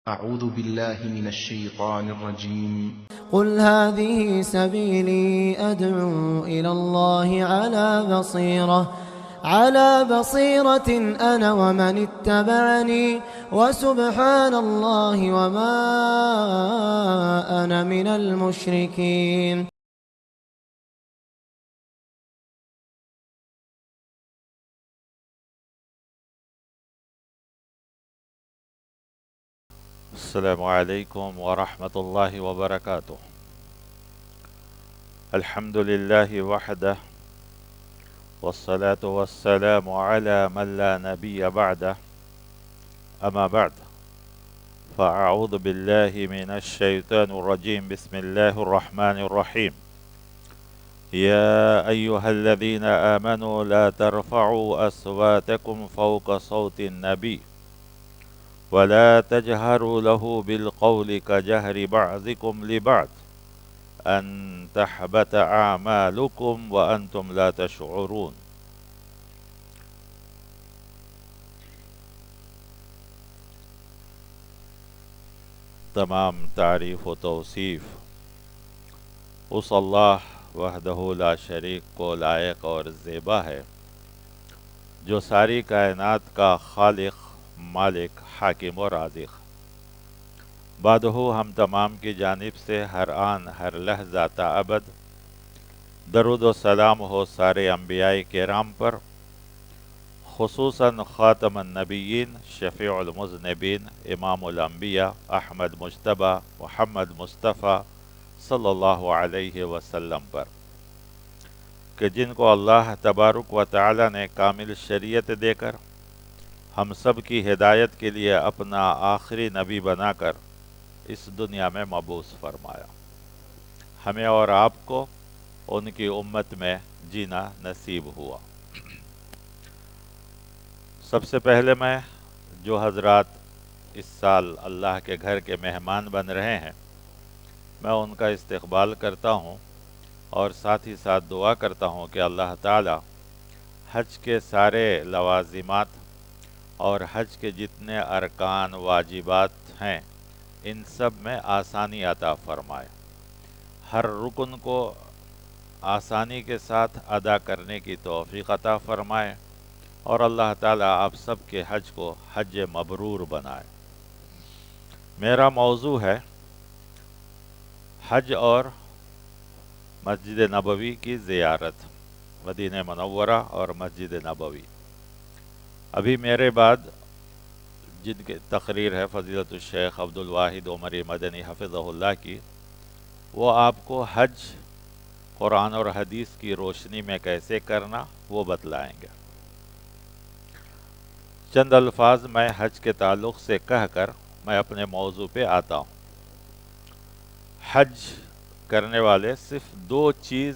أعوذ بالله من الشيطان الرجيم. قل هذه سبيلي أدعو إلى الله على بصيرة أنا ومن اتبعني وسبحان الله وما أنا من المشركين. السلام علیکم ورحمۃ اللہ وبرکاتہ. الحمد للہ وحدہ والصلاة والسلام على من لا نبی بعدہ اما بعد فاعوذ باللہ من الشیطان الرجیم. بسم اللہ الرحمن الرحیم. یا ایہا الذین آمنوا لا ترفعوا اصواتکم فوق صوت النبی ولا تجهروا له بالقول كجهر بعضكم لبعض أن تحبط أعمالكم وأنتم لا تشعرون. تمام تعریف و توصیف اس اللہ وحدہ لا شریک کو لائق اور زیبا ہے جو ساری کائنات کا خالق، مالک، حاکم و رازق. بعدہ ہم تمام کی جانب سے ہر آن ہر لحظہ تا ابد درود و سلام ہو سارے انبیاء کرام پر، خصوصاً خاتم النبیین، شفیع المذنبین، امام الانبیاء احمد مجتبی محمد مصطفیٰ صلی اللہ علیہ وسلم پر، کہ جن کو اللہ تبارک و تعالی نے کامل شریعت دے کر ہم سب کی ہدایت کے لیے اپنا آخری نبی بنا کر اس دنیا میں مبعوث فرمایا. ہمیں اور آپ کو ان کی امت میں جینا نصیب ہوا. سب سے پہلے میں جو حضرات اس سال اللہ کے گھر کے مہمان بن رہے ہیں، میں ان کا استقبال کرتا ہوں اور ساتھ ہی ساتھ دعا کرتا ہوں کہ اللہ تعالی حج کے سارے لوازمات اور حج کے جتنے ارکان واجبات ہیں ان سب میں آسانی عطا فرمائے، ہر رکن کو آسانی کے ساتھ ادا کرنے کی توفیق عطا فرمائے، اور اللہ تعالیٰ آپ سب کے حج کو حج مبرور بنائے. میرا موضوع ہے حج اور مسجد نبوی کی زیارت، مدینہ منورہ اور مسجد نبوی. ابھی میرے بعد جن کی تقریر ہے فضیلت الشیخ عبدالواحد عمری مدنی حفظہ اللہ کی، وہ آپ کو حج قرآن اور حدیث کی روشنی میں کیسے کرنا وہ بتلائیں گے. چند الفاظ میں حج کے تعلق سے کہہ کر میں اپنے موضوع پہ آتا ہوں. حج کرنے والے صرف دو چیز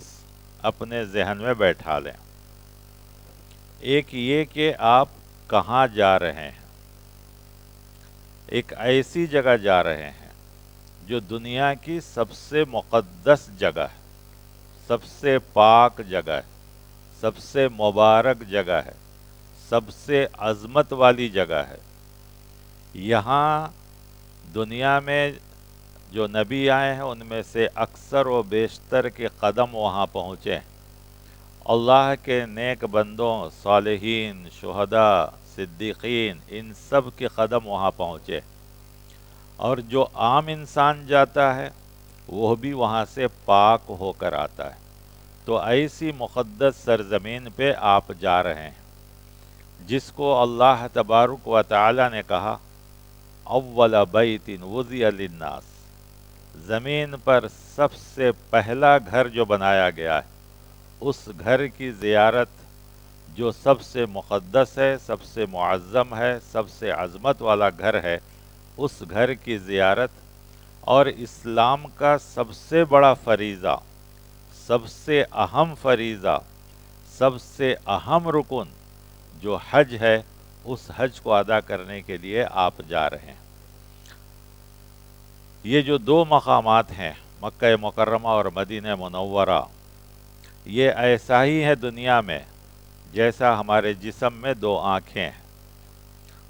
اپنے ذہن میں بیٹھا لیں. ایک یہ کہ آپ کہاں جا رہے ہیں. ایک ایسی جگہ جا رہے ہیں جو دنیا کی سب سے مقدس جگہ ہے، سب سے پاک جگہ ہے، سب سے مبارک جگہ ہے، سب سے عظمت والی جگہ ہے. یہاں دنیا میں جو نبی آئے ہیں ان میں سے اکثر و بیشتر کے قدم وہاں پہنچے ہیں. اللہ کے نیک بندوں، صالحین، شہداء، صدیقین، ان سب کے قدم وہاں پہنچے، اور جو عام انسان جاتا ہے وہ بھی وہاں سے پاک ہو کر آتا ہے. تو ایسی مقدس سرزمین پہ آپ جا رہے ہیں جس کو اللہ تبارک و تعالی نے کہا اول بیت وضع للناس، زمین پر سب سے پہلا گھر جو بنایا گیا ہے اس گھر کی زیارت، جو سب سے مقدس ہے، سب سے معظم ہے، سب سے عظمت والا گھر ہے، اس گھر کی زیارت، اور اسلام کا سب سے بڑا فریضہ، سب سے اہم فریضہ، سب سے اہم رکن جو حج ہے، اس حج کو ادا کرنے کے لیے آپ جا رہے ہیں. یہ جو دو مقامات ہیں مکہ مکرمہ اور مدینہ منورہ، یہ ایسا ہی ہے دنیا میں جیسا ہمارے جسم میں دو آنکھیں ہیں.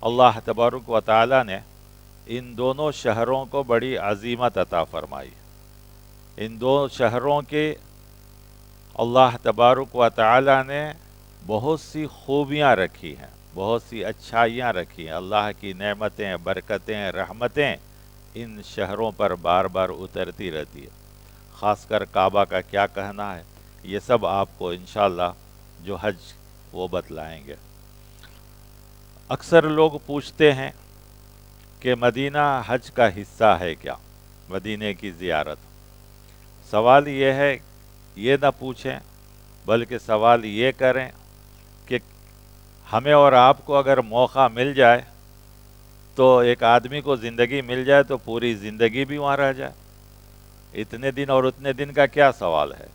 اللہ تبارک و تعالی نے ان دونوں شہروں کو بڑی عظیمت عطا فرمائی. ان دو شہروں کے اللہ تبارک و تعالی نے بہت سی خوبیاں رکھی ہیں، بہت سی اچھائیاں رکھی ہیں. اللہ کی نعمتیں، برکتیں، رحمتیں ان شہروں پر بار بار اترتی رہتی ہے. خاص کر کعبہ کا کیا کہنا ہے، یہ سب آپ کو انشاءاللہ جو حج وہ بتلائیں گے. اکثر لوگ پوچھتے ہیں کہ مدینہ حج کا حصہ ہے کیا، مدینے کی زیارت. سوال یہ ہے، یہ نہ پوچھیں بلکہ سوال یہ کریں کہ ہمیں اور آپ کو اگر موقع مل جائے تو ایک آدمی کو زندگی مل جائے تو پوری زندگی بھی وہاں رہ جائے. اتنے دن اور اتنے دن کا کیا سوال ہے،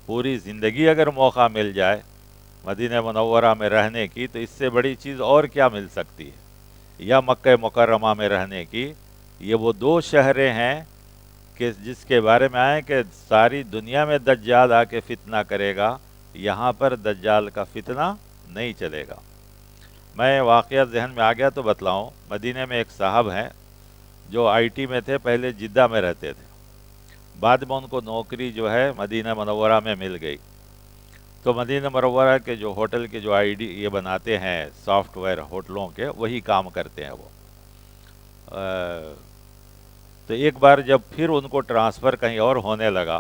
پوری زندگی اگر موقع مل جائے مدینہ منورہ میں رہنے کی تو اس سے بڑی چیز اور کیا مل سکتی ہے. یا مکہ مکرمہ میں رہنے کی. یہ وہ دو شہریں ہیں کہ جس کے بارے میں آئے کہ ساری دنیا میں دجال آ کے فتنہ کرے گا، یہاں پر دجال کا فتنہ نہیں چلے گا. میں واقعہ ذہن میں آ گیا تو بتلاؤں. مدینہ میں ایک صاحب ہیں جو آئی ٹی میں تھے، پہلے جدہ میں رہتے تھے، بعد میں ان کو نوکری جو ہے مدینہ منورہ میں مل گئی. تو مدینہ منورہ کے جو ہوٹل کے جو آئی ڈی یہ بناتے ہیں سافٹ ویئر ہوٹلوں کے، وہی کام کرتے ہیں وہ. تو ایک بار جب پھر ان کو ٹرانسفر کہیں اور ہونے لگا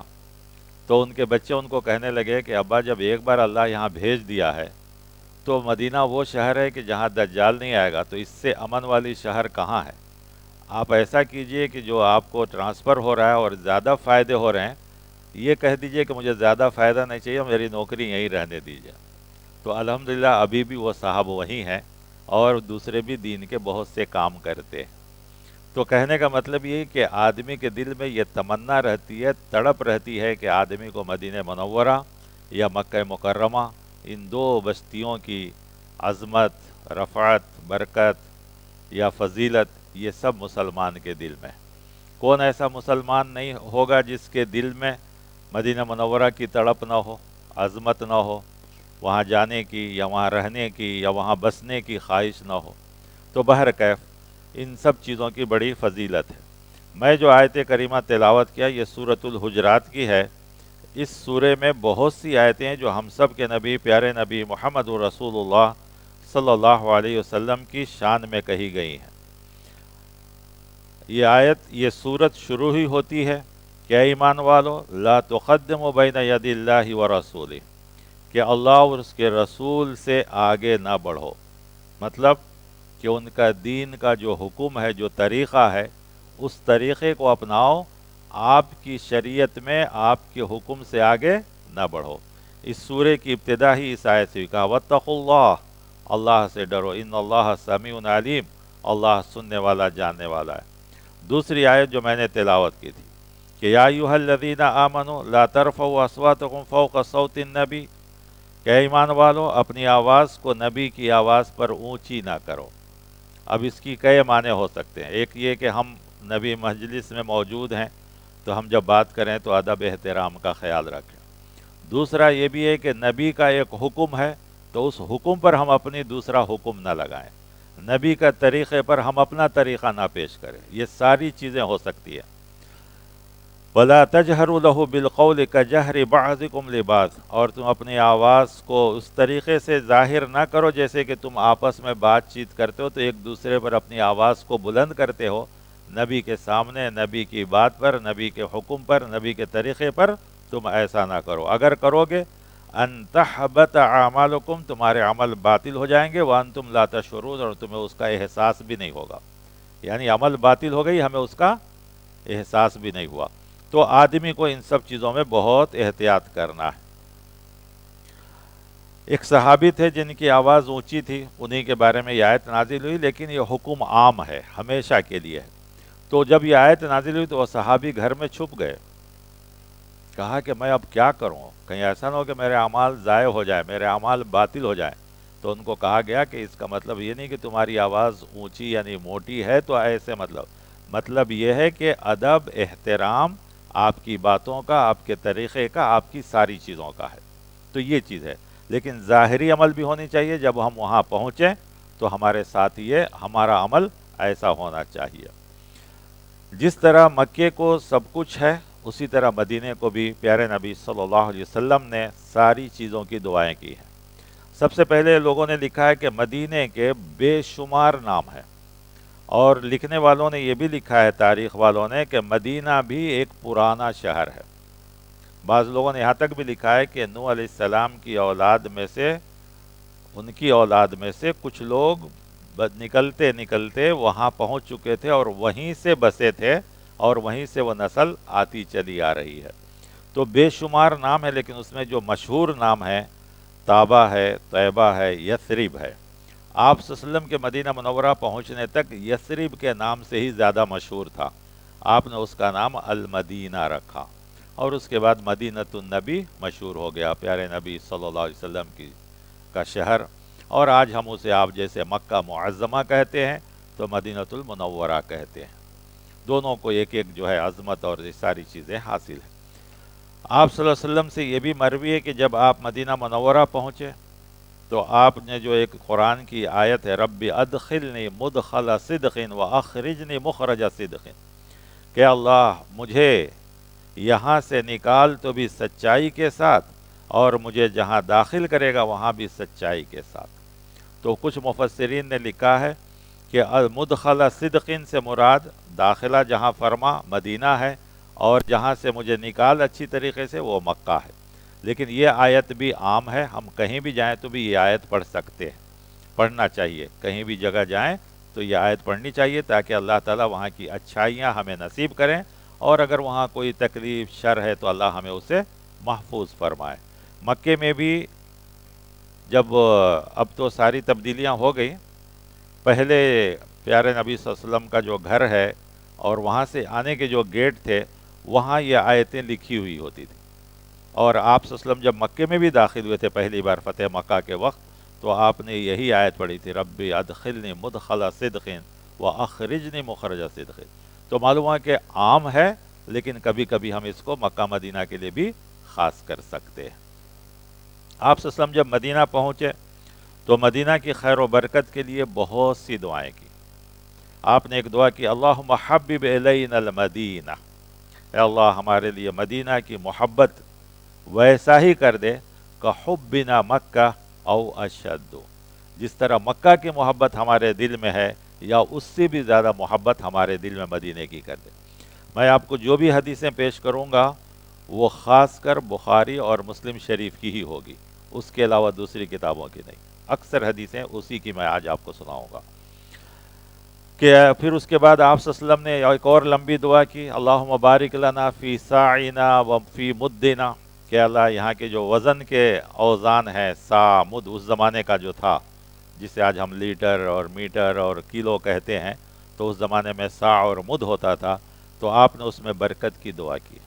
تو ان کے بچے ان کو کہنے لگے کہ ابا جب ایک بار اللہ یہاں بھیج دیا ہے تو مدینہ وہ شہر ہے کہ جہاں دجال نہیں آئے گا، تو اس سے امن والی شہر کہاں ہے. آپ ایسا کیجئے کہ جو آپ کو ٹرانسفر ہو رہا ہے اور زیادہ فائدے ہو رہے ہیں، یہ کہہ دیجئے کہ مجھے زیادہ فائدہ نہیں چاہیے، میری نوکری یہیں رہنے دیجئے. تو الحمدللہ ابھی بھی وہ صاحب وہیں ہیں اور دوسرے بھی دین کے بہت سے کام کرتے ہیں. تو کہنے کا مطلب یہ کہ آدمی کے دل میں یہ تمنا رہتی ہے، تڑپ رہتی ہے کہ آدمی کو مدینہ منورہ یا مکہ مکرمہ ان دو بستیوں کی عظمت، رفعت، برکت یا فضیلت یہ سب مسلمان کے دل میں. کون ایسا مسلمان نہیں ہوگا جس کے دل میں مدینہ منورہ کی تڑپ نہ ہو، عظمت نہ ہو، وہاں جانے کی یا وہاں رہنے کی یا وہاں بسنے کی خواہش نہ ہو. تو بہرکیف ان سب چیزوں کی بڑی فضیلت ہے. میں جو آیت کریمہ تلاوت کیا یہ سورۃ الحجرات کی ہے. اس سورے میں بہت سی آیتیں ہیں جو ہم سب کے نبی، پیارے نبی محمد رسول اللہ صلی اللہ علیہ وسلم کی شان میں کہی گئی ہیں. یہ آیت، یہ سورت شروع ہی ہوتی ہے کہ اے ایمان والو لا تقدموا بین ید اللہ ورسولہ، کہ اللہ اور اس کے رسول سے آگے نہ بڑھو. مطلب کہ ان کا دین کا جو حکم ہے، جو طریقہ ہے، اس طریقے کو اپناؤ. آپ کی شریعت میں آپ کے حکم سے آگے نہ بڑھو. اس سورے کی ابتدا ہی اس آیت سے کہا واتقوا اللہ، اللہ سے ڈرو، ان اللہ سمیع علیم، اللہ سننے والا جاننے والا ہے. دوسری آیت جو میں نے تلاوت کی تھی کہ یا ایھا الذین آمنوا لا ترفعوا اصواتکم فوق صوت النبی، کہ ایمان والو اپنی آواز کو نبی کی آواز پر اونچی نہ کرو. اب اس کی کئی معنی ہو سکتے ہیں. ایک یہ کہ ہم نبی مجلس میں موجود ہیں تو ہم جب بات کریں تو ادب احترام کا خیال رکھیں. دوسرا یہ بھی ہے کہ نبی کا ایک حکم ہے تو اس حکم پر ہم اپنی دوسرا حکم نہ لگائیں، نبی کا طریقے پر ہم اپنا طریقہ نہ پیش کریں. یہ ساری چیزیں ہو سکتی ہیں. وَلَا تَجْهَرُوا لَهُ بِالْقَوْلِ كَجَهْرِ بَعْضِكُمْ لِبَعْضٍ، اور تم اپنی آواز کو اس طریقے سے ظاہر نہ کرو جیسے کہ تم آپس میں بات چیت کرتے ہو تو ایک دوسرے پر اپنی آواز کو بلند کرتے ہو. نبی کے سامنے، نبی کی بات پر، نبی کے حکم پر، نبی کے طریقے پر تم ایسا نہ کرو. اگر کرو گے ان تحبط اعمالکم، تمہارے عمل باطل ہو جائیں گے، وانتم لا تشعرون، اور تمہیں اس کا احساس بھی نہیں ہوگا. یعنی عمل باطل ہو گئی، ہمیں اس کا احساس بھی نہیں ہوا. تو آدمی کو ان سب چیزوں میں بہت احتیاط کرنا ہے. ایک صحابی تھے جن کی آواز اونچی تھی، انہی کے بارے میں یہ آیت نازل ہوئی، لیکن یہ حکم عام ہے، ہمیشہ کے لیے ہے. تو جب یہ آیت نازل ہوئی تو وہ صحابی گھر میں چھپ گئے. کہا کہ میں اب کیا کروں، کہیں ایسا نہ ہو کہ میرے اعمال ضائع ہو جائے، میرے اعمال باطل ہو جائیں. تو ان کو کہا گیا کہ اس کا مطلب یہ نہیں کہ تمہاری آواز اونچی یعنی موٹی ہے تو ایسے مطلب یہ ہے کہ ادب، احترام آپ کی باتوں کا، آپ کے طریقے کا، آپ کی ساری چیزوں کا ہے. تو یہ چیز ہے. لیکن ظاہری عمل بھی ہونی چاہیے. جب ہم وہاں پہنچیں تو ہمارے ساتھ یہ ہمارا عمل ایسا ہونا چاہیے. جس طرح مکے کو سب کچھ ہے اسی طرح مدینے کو بھی پیارے نبی صلی اللہ علیہ وسلم نے ساری چیزوں کی دعائیں کی ہیں۔ سب سے پہلے لوگوں نے لکھا ہے کہ مدینے کے بے شمار نام ہیں، اور لکھنے والوں نے یہ بھی لکھا ہے، تاریخ والوں نے، کہ مدینہ بھی ایک پرانا شہر ہے۔ بعض لوگوں نے یہاں تک بھی لکھا ہے کہ نوح علیہ السلام کی اولاد میں سے، ان کی اولاد میں سے کچھ لوگ نکلتے نکلتے وہاں پہنچ چکے تھے اور وہیں سے بسے تھے، اور وہیں سے وہ نسل آتی چلی آ رہی ہے۔ تو بے شمار نام ہے، لیکن اس میں جو مشہور نام ہے طابہ ہے، طیبہ ہے، یثرب ہے۔ آپ صلی اللہ علیہ وسلم کے مدینہ منورہ پہنچنے تک یثرب کے نام سے ہی زیادہ مشہور تھا، آپ نے اس کا نام المدینہ رکھا، اور اس کے بعد مدینۃ النبی مشہور ہو گیا، پیارے نبی صلی اللہ علیہ وسلم کا شہر۔ اور آج ہم اسے آپ جیسے مکہ معظمہ کہتے ہیں تو مدینۃ المنورہ کہتے ہیں، دونوں کو ایک ایک جو ہے عظمت اور یہ ساری چیزیں حاصل ہیں۔ آپ صلی اللہ علیہ وسلم سے یہ بھی مروی ہے کہ جب آپ مدینہ منورہ پہنچے تو آپ نے جو ایک قرآن کی آیت ہے، رب ادخلنی مدخل صدق واخرجنی مخرج صدق، کہ اللہ مجھے یہاں سے نکال تو بھی سچائی کے ساتھ، اور مجھے جہاں داخل کرے گا وہاں بھی سچائی کے ساتھ۔ تو کچھ مفسرین نے لکھا ہے کہ مدخل صدق سے مراد داخلہ جہاں فرما مدینہ ہے، اور جہاں سے مجھے نکال اچھی طریقے سے وہ مکہ ہے۔ لیکن یہ آیت بھی عام ہے، ہم کہیں بھی جائیں تو بھی یہ آیت پڑھ سکتے ہیں، پڑھنا چاہیے، کہیں بھی جگہ جائیں تو یہ آیت پڑھنی چاہیے تاکہ اللہ تعالیٰ وہاں کی اچھائیاں ہمیں نصیب کریں، اور اگر وہاں کوئی تکلیف شر ہے تو اللہ ہمیں اسے محفوظ فرمائے۔ مکے میں بھی جب اب تو ساری تبدیلیاں ہو گئی، پہلے پیارے نبی صلی اللہ علیہ وسلم کا جو گھر ہے اور وہاں سے آنے کے جو گیٹ تھے وہاں یہ آیتیں لکھی ہوئی ہوتی تھی، اور آپ صلی اللہ علیہ وسلم جب مکے میں بھی داخل ہوئے تھے پہلی بار فتح مکہ کے وقت تو آپ نے یہی آیت پڑھی تھی، رب ادخلنی مدخل صدق واخرجنی مخرج صدق۔ تو معلوم ہوا کہ عام ہے، لیکن کبھی کبھی ہم اس کو مکہ مدینہ کے لیے بھی خاص کر سکتے ہیں۔ آپ صلی اللہ علیہ وسلم جب مدینہ پہنچے تو مدینہ کی خیر و برکت کے لیے بہت سی دعائیں کی۔ آپ نے ایک دعا کی، اللہم حبب الینا المدینہ، اے اللہ ہمارے لیے مدینہ کی محبت ویسا ہی کر دے کہ حبنا مکہ او اشد، جس طرح مکہ کی محبت ہمارے دل میں ہے یا اس سے بھی زیادہ محبت ہمارے دل میں مدینے کی کر دے۔ میں آپ کو جو بھی حدیثیں پیش کروں گا وہ خاص کر بخاری اور مسلم شریف کی ہی ہوگی، اس کے علاوہ دوسری کتابوں کی نہیں، اکثر حدیثیں اسی کی میں آج آپ کو سناؤں گا۔ کہ پھر اس کے بعد آپ صلی اللہ علیہ وسلم نے ایک اور لمبی دعا کی، اللہم بارک لنا فی ساعنا و فی مدنا، کہ اللہ یہاں کے جو وزن کے اوزان ہیں، سا مد اس زمانے کا جو تھا، جسے آج ہم لیٹر اور میٹر اور کلو کہتے ہیں، تو اس زمانے میں سا اور مد ہوتا تھا، تو آپ نے اس میں برکت کی دعا کی۔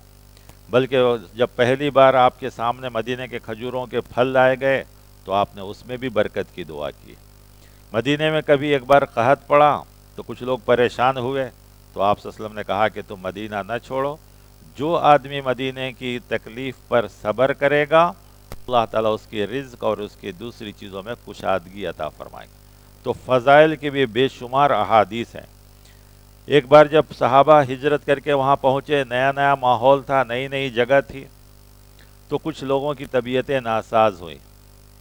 بلکہ جب پہلی بار آپ کے سامنے مدینے کے کھجوروں کے پھل لائے گئے تو آپ نے اس میں بھی برکت کی دعا کی۔ مدینے میں کبھی ایک بار قحط پڑا تو کچھ لوگ پریشان ہوئے، تو آپ صلی اللہ علیہ وسلم نے کہا کہ تم مدینہ نہ چھوڑو، جو آدمی مدینے کی تکلیف پر صبر کرے گا اللہ تعالیٰ اس کی رزق اور اس کی دوسری چیزوں میں کشادگی عطا فرمائے گا۔ تو فضائل کے بھی بے شمار احادیث ہیں۔ ایک بار جب صحابہ ہجرت کر کے وہاں پہنچے، نیا نیا ماحول تھا، نئی نئی جگہ تھی، تو کچھ لوگوں کی طبیعتیں ناساز ہوئیں،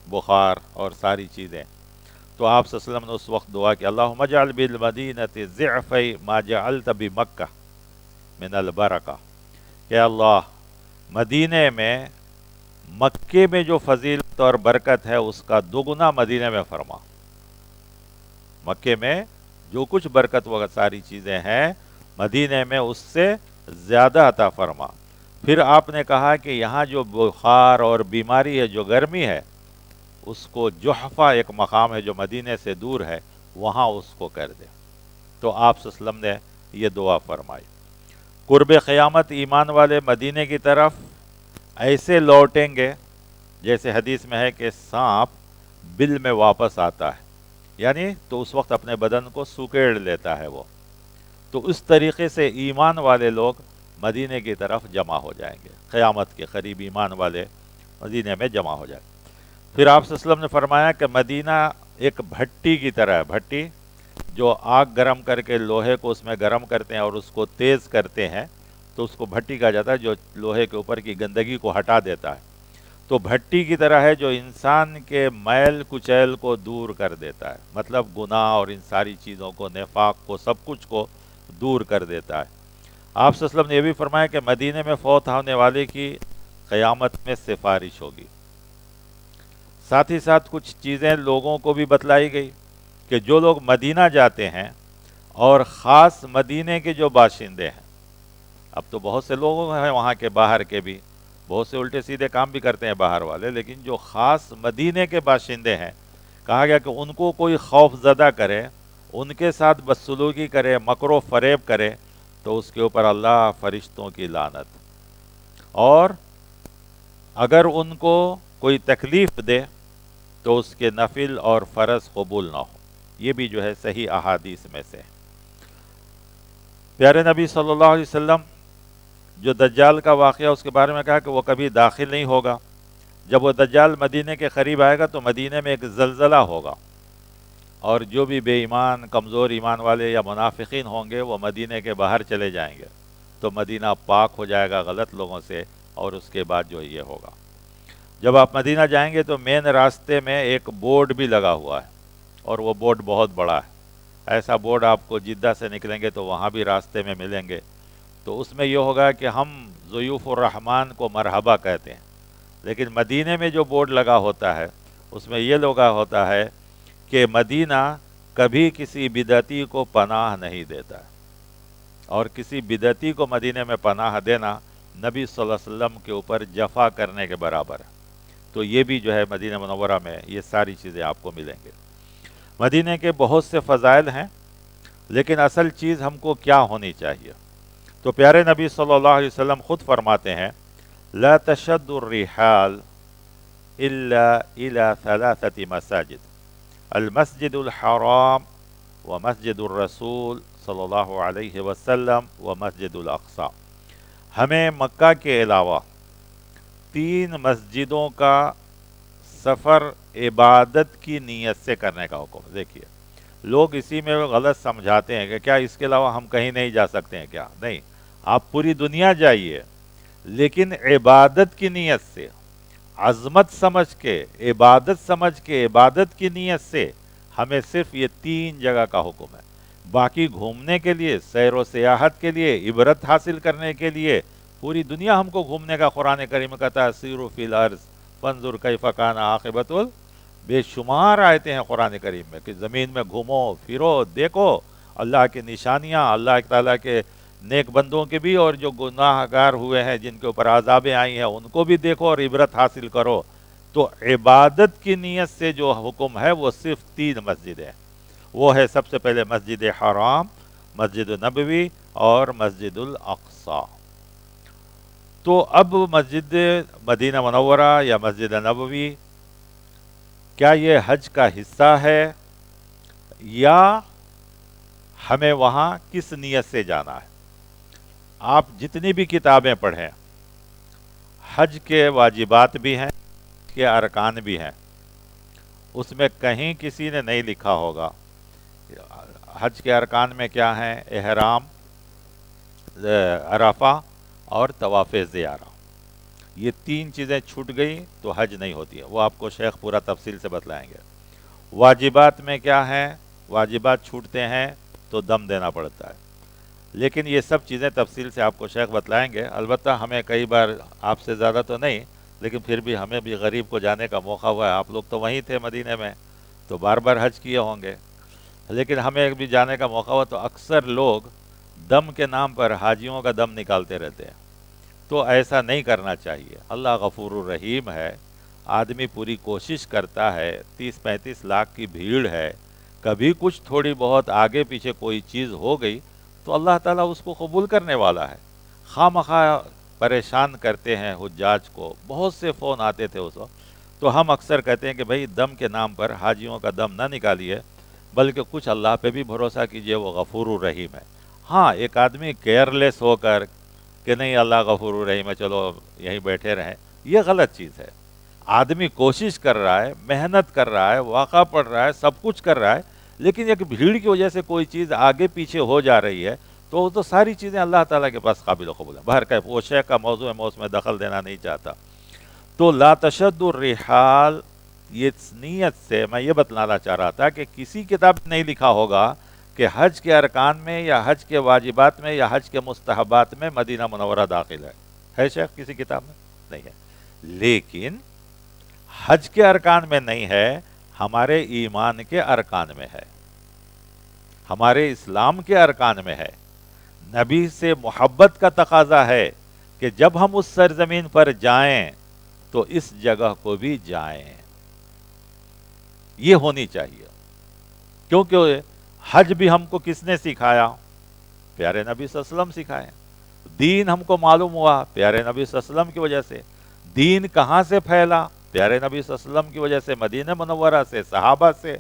بخار اور ساری چیزیں، تو آپ صلی اللہ علیہ وسلم نے اس وقت دعا کی، اللہم اجعل بالمدینۃ ضعف ما جعلت بمکہ من البرکہ، کہ اللہ مدینے میں مکے میں جو فضیلت اور برکت ہے اس کا دوگنا مدینے میں فرما۔ مکے میں جو کچھ برکت وغیرہ ساری چیزیں ہیں مدینے میں اس سے زیادہ عطا فرما۔ پھر آپ نے کہا کہ یہاں جو بخار اور بیماری ہے، جو گرمی ہے، اس کو جحفہ ایک مقام ہے جو مدینے سے دور ہے، وہاں اس کو کر دے۔ تو آپ صلی اللہ علیہ وسلم نے یہ دعا فرمائی۔ قرب قیامت ایمان والے مدینے کی طرف ایسے لوٹیں گے جیسے حدیث میں ہے کہ سانپ بل میں واپس آتا ہے، یعنی تو اس وقت اپنے بدن کو سکیڑ لیتا ہے وہ۔ تو اس طریقے سے ایمان والے لوگ مدینے کی طرف جمع ہو جائیں گے، قیامت کے قریب ایمان والے مدینے میں جمع ہو جائیں گے۔ پھر آپ صلی اللہ علیہ وسلم نے فرمایا کہ مدینہ ایک بھٹی کی طرح ہے، بھٹی جو آگ گرم کر کے لوہے کو اس میں گرم کرتے ہیں اور اس کو تیز کرتے ہیں تو اس کو بھٹی کہا جاتا ہے، جو لوہے کے اوپر کی گندگی کو ہٹا دیتا ہے۔ تو بھٹی کی طرح ہے جو انسان کے میل کچیل کو دور کر دیتا ہے، مطلب گناہ اور ان ساری چیزوں کو، نفاق کو، سب کچھ کو دور کر دیتا ہے۔ آپ صلی اللہ علیہ وسلم نے یہ بھی فرمایا کہ مدینے میں فوت ہونے والے کی قیامت میں سفارش ہوگی۔ ساتھ ہی ساتھ کچھ چیزیں لوگوں کو بھی بتلائی گئی کہ جو لوگ مدینہ جاتے ہیں اور خاص مدینے کے جو باشندے ہیں، اب تو بہت سے لوگ ہیں وہاں کے باہر کے بھی، بہت سے الٹے سیدھے کام بھی کرتے ہیں باہر والے، لیکن جو خاص مدینے کے باشندے ہیں، کہا گیا کہ ان کو کوئی خوف زدہ کرے، ان کے ساتھ بدسلوکی کرے، مکر و فریب کرے تو اس کے اوپر اللہ فرشتوں کی لعنت، اور اگر ان کو کوئی تکلیف دے تو اس کے نفل اور فرض قبول نہ ہو۔ یہ بھی جو ہے صحیح احادیث میں سے۔ پیارے نبی صلی اللہ علیہ وسلم جو دجال کا واقعہ اس کے بارے میں کہا کہ وہ کبھی داخل نہیں ہوگا۔ جب وہ دجال مدینے کے قریب آئے گا تو مدینے میں ایک زلزلہ ہوگا، اور جو بھی بے ایمان، کمزور ایمان والے یا منافقین ہوں گے وہ مدینے کے باہر چلے جائیں گے، تو مدینہ پاک ہو جائے گا غلط لوگوں سے، اور اس کے بعد جو یہ ہوگا، جب آپ مدینہ جائیں گے تو مین راستے میں ایک بورڈ بھی لگا ہوا ہے، اور وہ بورڈ بہت بڑا ہے۔ ایسا بورڈ آپ کو جدہ سے نکلیں گے تو وہاں بھی راستے میں ملیں گے، تو اس میں یہ ہوگا کہ ہم ضیوف الرحمن کو مرحبا کہتے ہیں، لیکن مدینے میں جو بورڈ لگا ہوتا ہے اس میں یہ لگا ہوتا ہے کہ مدینہ کبھی کسی بدعتی کو پناہ نہیں دیتا، اور کسی بدعتی کو مدینے میں پناہ دینا نبی صلی اللہ علیہ وسلم کے اوپر جفا کرنے کے برابر ہے۔ تو یہ بھی جو ہے مدینہ منورہ میں یہ ساری چیزیں آپ کو ملیں گے۔ مدینے کے بہت سے فضائل ہیں، لیکن اصل چیز ہم کو کیا ہونی چاہیے؟ تو پیارے نبی صلی اللہ علیہ وسلم خود فرماتے ہیں لا تشد الرحال الا الى ثلاثة مساجد المسجد الحرام ومسجد الرسول صلی اللہ علیہ وسلم ومسجد الاقصی۔ ہمیں مکہ کے علاوہ 3 مسجدوں کا سفر عبادت کی نیت سے کرنے کا حکم۔ دیکھیے لوگ اسی میں غلط سمجھاتے ہیں کہ کیا اس کے علاوہ ہم کہیں نہیں جا سکتے ہیں؟ کیا نہیں، آپ پوری دنیا جائیے، لیکن عبادت کی نیت سے، عظمت سمجھ کے، عبادت سمجھ کے، عبادت کی نیت سے ہمیں صرف یہ 3 جگہ کا حکم ہے۔ باقی گھومنے کے لیے، سیر و سیاحت کے لیے، عبرت حاصل کرنے کے لیے پوری دنیا ہم کو گھومنے کا قرآن کریم کہتا ہے سیروا فی الارض فانظر کیف کان عاقبۃ بے شمار آیتیں ہیں قرآن کریم میں کہ زمین میں گھومو پھرو، دیکھو اللہ کی نشانیاں، اللہ تعالیٰ کے نیک بندوں کے بھی، اور جو گناہ گار ہوئے ہیں جن کے اوپر عذابیں آئی ہیں ان کو بھی دیکھو اور عبرت حاصل کرو۔ تو عبادت کی نیت سے جو حکم ہے وہ صرف 3 مسجدیں، وہ ہے سب سے پہلے مسجد حرام، مسجد نبوی اور مسجد الاقصی۔ تو اب مسجد مدینہ منورہ یا مسجد نبوی کیا یہ حج کا حصہ ہے، یا ہمیں وہاں کس نیت سے جانا ہے؟ آپ جتنی بھی کتابیں پڑھیں، حج کے واجبات بھی ہیں، اس کے ارکان بھی ہیں، اس میں کہیں کسی نے نہیں لکھا ہوگا حج کے ارکان میں کیا ہیں؟ احرام، عرفہ اور طواف زیارہ۔ یہ 3 چیزیں چھوٹ گئی تو حج نہیں ہوتی ہے، وہ آپ کو شیخ پورا تفصیل سے بتلائیں گے۔ واجبات میں کیا ہیں؟ واجبات چھوٹتے ہیں تو دم دینا پڑتا ہے، لیکن یہ سب چیزیں تفصیل سے آپ کو شیخ بتلائیں گے۔ البتہ ہمیں کئی بار، آپ سے زیادہ تو نہیں لیکن پھر بھی ہمیں بھی غریب کو جانے کا موقع ہوا ہے، آپ لوگ تو وہیں تھے مدینے میں تو بار بار حج کیے ہوں گے، لیکن ہمیں بھی جانے کا موقع ہوا تو اکثر لوگ دم کے نام پر حاجیوں کا دم نکالتے رہتے ہیں، تو ایسا نہیں کرنا چاہیے۔ اللہ غفور الرحیم ہے، آدمی پوری کوشش کرتا ہے، 30-35 لاکھ کی بھیڑ ہے، کبھی کچھ تھوڑی بہت آگے پیچھے کوئی چیز ہو گئی تو اللہ تعالیٰ اس کو قبول کرنے والا ہے۔ خواہ مخواہ پریشان کرتے ہیں حجاج کو، بہت سے فون آتے تھے اس وقت، تو ہم اکثر کہتے ہیں کہ بھائی دم کے نام پر حاجیوں کا دم نہ نکالیے، بلکہ کچھ اللہ پہ بھی بھروسہ کیجئے، وہ غفور الرحیم ہے۔ ہاں ایک آدمی کیئرلیس ہو کر کہ نہیں اللہ غفور الرحیم ہے چلو یہیں بیٹھے رہیں، یہ غلط چیز ہے۔ آدمی کوشش کر رہا ہے، محنت کر رہا ہے، واقعہ پڑھ رہا ہے، سب کچھ کر رہا ہے، لیکن ایک بھیڑ کی وجہ سے کوئی چیز آگے پیچھے ہو جا رہی ہے تو وہ تو ساری چیزیں اللہ تعالیٰ کے پاس قابل و قبول ہیں. باہر کا وہ شیخ کا موضوع ہے، میں اس میں دخل دینا نہیں چاہتا. تو لا تشد الرحال، یہ نیت سے میں یہ بتلانا چاہ رہا تھا کہ کسی کتاب میں نہیں لکھا ہوگا کہ حج کے ارکان میں یا حج کے واجبات میں یا حج کے مستحبات میں مدینہ منورہ داخل ہے شیخ کسی کتاب میں؟ نہیں ہے. لیکن حج کے ارکان میں نہیں ہے، ہمارے ایمان کے ارکان میں ہے، ہمارے اسلام کے ارکان میں ہے. نبی سے محبت کا تقاضا ہے کہ جب ہم اس سرزمین پر جائیں تو اس جگہ کو بھی جائیں. یہ ہونی چاہیے، کیونکہ حج بھی ہم کو کس نے سکھایا؟ پیارے نبی صلی اللہ علیہ وسلم سکھائے. دین ہم کو معلوم ہوا پیارے نبی صلی اللہ علیہ وسلم کی وجہ سے. دین کہاں سے پھیلا؟ پیارے نبی صلی اللہ علیہ وسلم کی وجہ سے، مدینہ منورہ سے، صحابہ سے.